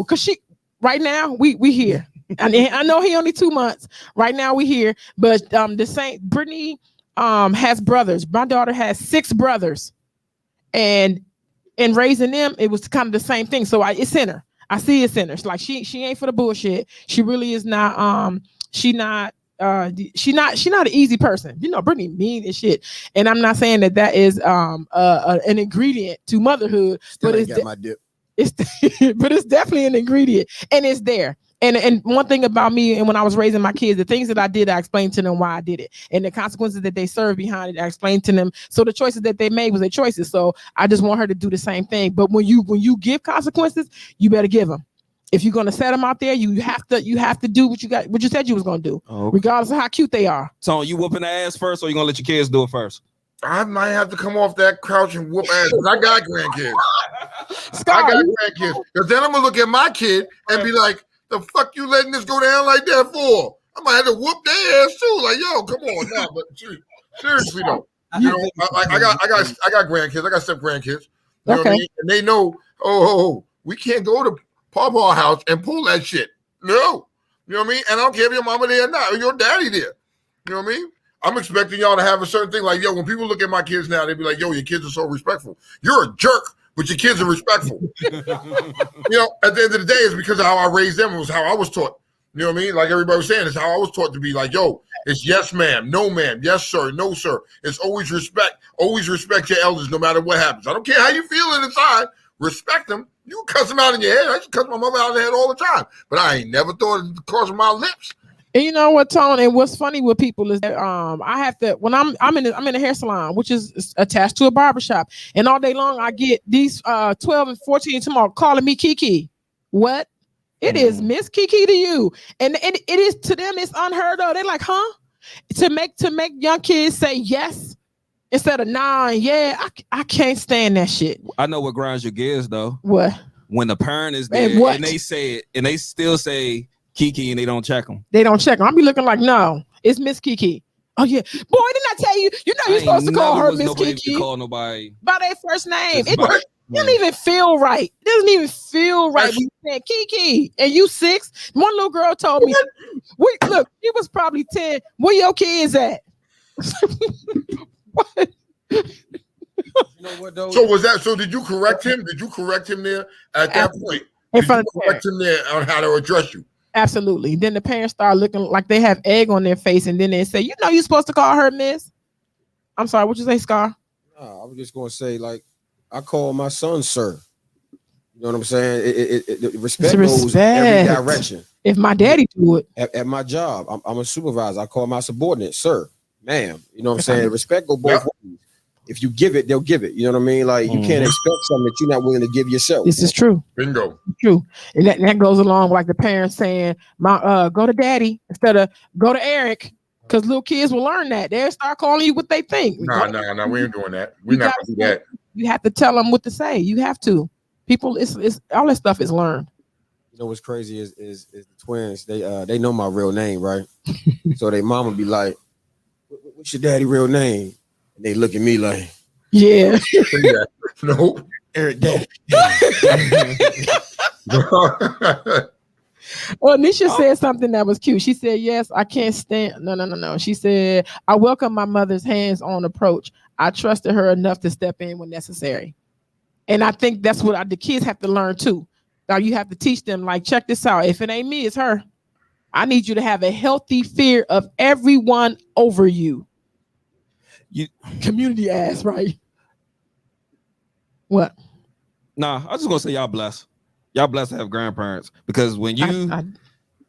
because she right now we here. And I know he only 2 months. Right now we here, but the same Brittany has brothers. My daughter has 6 brothers, and in raising them, it was kind of the same thing. So it's in her. I see it's in her. It's like she ain't for the bullshit. She really is not. She's not an easy person. You know, Brittany mean as shit. And I'm not saying that is an ingredient to motherhood, but it's my dip. But it's definitely an ingredient, and it's there. And one thing about me, and when I was raising my kids, the things that I did, I explained to them why I did it, and the consequences that they served behind it, I explained to them. So the choices that they made was their choices. So I just want her to do the same thing. But when you give consequences, you better give them. If you're gonna set them out there, you have to do what you said you was gonna do, regardless of how cute they are. So you whooping the ass first, or you gonna let your kids do it first? I might have to come off that couch and whoop ass. I got grandkids. Because then I'm gonna look at my kid and be like, the fuck you letting this go down like that for? I might have to whoop their ass too. Like, yo, come on now. But seriously though, you know, I got grandkids. I got step grandkids. You know what I mean? And they know, we can't go to Pawpaw house and pull that shit. No. You know what I mean? And I don't care if your mama there or not, or your daddy there. You know what I mean? I'm expecting y'all to have a certain thing like, yo, when people look at my kids now, they be like, yo, your kids are so respectful. You're a jerk, but your kids are respectful. You know, at the end of the day, it's because of how I raised them. It was how I was taught. You know what I mean? Like everybody was saying, it's how I was taught to be like, yo, it's yes, ma'am, no, ma'am, yes, sir, no, sir. It's always respect. Always respect your elders no matter what happens. I don't care how you feel inside. Respect them. You can cuss them out in your head. I used to cuss my mother out in the head all the time. But I ain't never thought of crossing my lips. And you know what, Tone? And what's funny with people is that I have to when I'm in a hair salon, which is attached to a barbershop, and all day long I get these 12 and 14 tomorrow calling me Kiki. What? It is Miss Kiki to you, and it is to them. It's unheard of. They're like, huh? To make young kids say yes instead of nah. Yeah, I can't stand that shit. I know what grinds your gears though. What? When the parent is there and they say it, and they still say Kiki, and they don't check them. They don't check them. I'll be looking like, no, it's Miss Kiki. Oh yeah, boy, didn't I tell you? You know you're supposed to call her Miss Kiki. Call nobody by their first name. It doesn't even feel right. It doesn't even feel right when you say Kiki and you 6. One little girl told me, look, she was probably 10. Where your kids at? What? You know what though? So was that? So did you correct him? Did you correct him there at that point? In front of correct him there on how to address you? Absolutely. Then the parents start looking like they have egg on their face, and then they say, "You know, you're supposed to call her Miss." I'm sorry. What you say, Scar? No, I was just gonna say, like, I call my son sir. You know what I'm saying? Respect goes every direction. If my daddy do it at my job, I'm a supervisor. I call my subordinate sir, ma'am. You know what I'm saying? Respect go both ways. If you give it, they'll give it. You know what I mean? Like you can't expect something that you're not willing to give yourself. This is true. Bingo. True. And that goes along like the parents saying, "My go to daddy" instead of go to Eric, because little kids will learn that. They'll start calling you what they think. No, we ain't doing that. We're not gonna do that. You have to tell them what to say. You have to. People, it's all that stuff is learned. You know what's crazy is the twins. They know my real name, right? So they mama be like, "What's your daddy real name?" And they look at me like, yeah. No. Eric Dad. Well, Nisha said something that was cute. She said, yes, I can't stand. No. She said, I welcome my mother's hands-on approach. I trusted her enough to step in when necessary. And I think that's what the kids have to learn too. Now you have to teach them, like, check this out. If it ain't me, it's her. I need you to have a healthy fear of everyone over you. You community ass, right? What? Nah, I was just gonna say y'all blessed. Y'all blessed to have grandparents, because when you,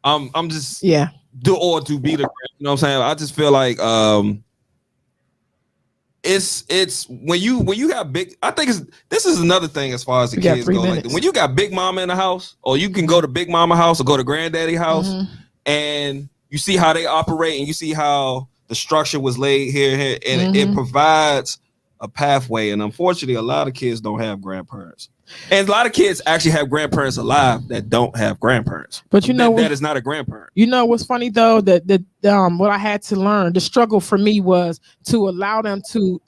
I'm just to be the, you know what I'm saying? I just feel like it's when you got big. I think this is another thing as far as the kids go. Like when you got big mama in the house, or you can go to big mama house or go to granddaddy house, and you see how they operate, and you see how the structure was laid here, and it provides a pathway. And unfortunately, a lot of kids don't have grandparents, and a lot of kids actually have grandparents alive that don't have grandparents. But you know that is not a grandparent. You know what's funny though, that what I had to learn, the struggle for me was to allow them to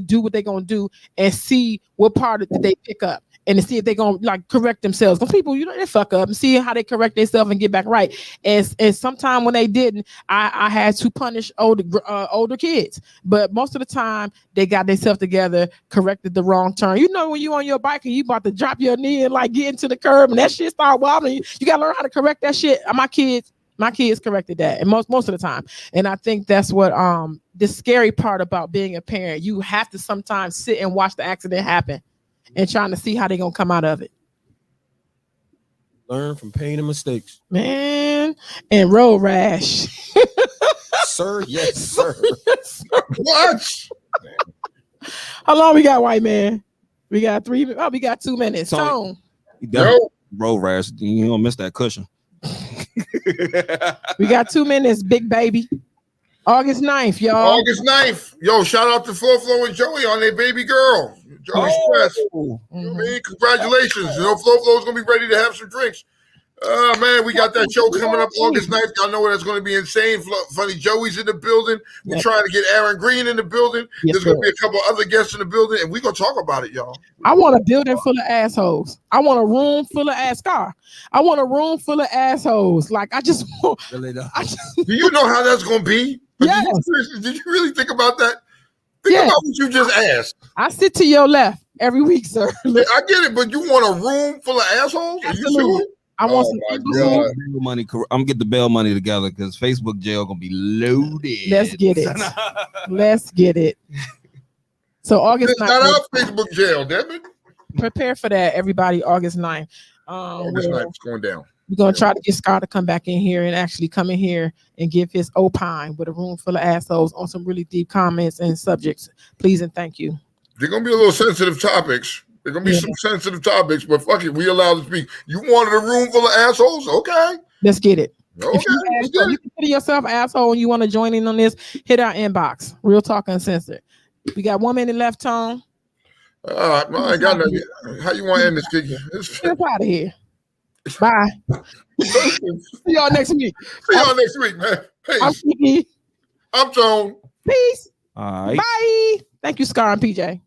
do what they're gonna do and see what part of they pick up. And to see if they're gonna like correct themselves. Because people, you know, they fuck up and see how they correct themselves and get back right. And sometime when they didn't, I had to punish older kids. But most of the time, they got themselves together, corrected the wrong turn. You know, when you on your bike and you about to drop your knee and like get into the curb and that shit start wobbling, you gotta learn how to correct that shit. My kids corrected that, and most of the time. And I think that's what the scary part about being a parent. You have to sometimes sit and watch the accident happen and trying to see how they're gonna come out of it. Learn from pain and mistakes. Man, and road rash. Sir, yes, sir. Yes, sir. What? How long we got, white man? We got 3 minutes. Oh, we got 2 minutes. Tone. Road rash. You don't miss that cushion. We got 2 minutes, big baby. August 9th, y'all. August 9th. Yo, shout out to Flo and Joey on their baby girl. Joey Stress. You know what I mean? Congratulations. You know, Flo's gonna be ready to have some drinks. Oh man, we got that show coming up August 9th. Y'all know that's going to be insane. Funny Joey's in the building. We're trying to get Aaron Green in the building. There's going to be a couple other guests in the building, and we're going to talk about it, y'all. I want a building full of assholes. I want a room full of I want a room full of assholes. Like I just want. Really do you know how that's going to be? Yes. Did you really think about that? Think about what you just asked. I sit to your left every week, sir. I get it, but you want a room full of assholes? Are you sure? I want some money. I'm get the bail money together because Facebook jail gonna be loaded. Let's get it. Let's get it. So August 9th. Not our Facebook jail, damn it. Prepare for that, everybody. August 9th. August 9th is going down. We're gonna try to get Scott to come back in here and actually come in here and give his opine with a room full of assholes on some really deep comments and subjects. Please and thank you. They're gonna be a little sensitive topics. There's gonna be some sensitive topics, but fuck it, we allowed to speak. You wanted a room full of assholes? Okay. Let's get it. Okay. If you consider yourself an asshole and you want to join in on this, hit our inbox. Real Talk Uncensored. We got 1 minute left, Tone. I ain't got nothing. How you want to end this thing? Get out of here. Bye. See y'all next week. See y'all next week, man. Peace. I'm Kiki. I'm Tone. Peace. All right. Bye. Thank you, Scar and PJ.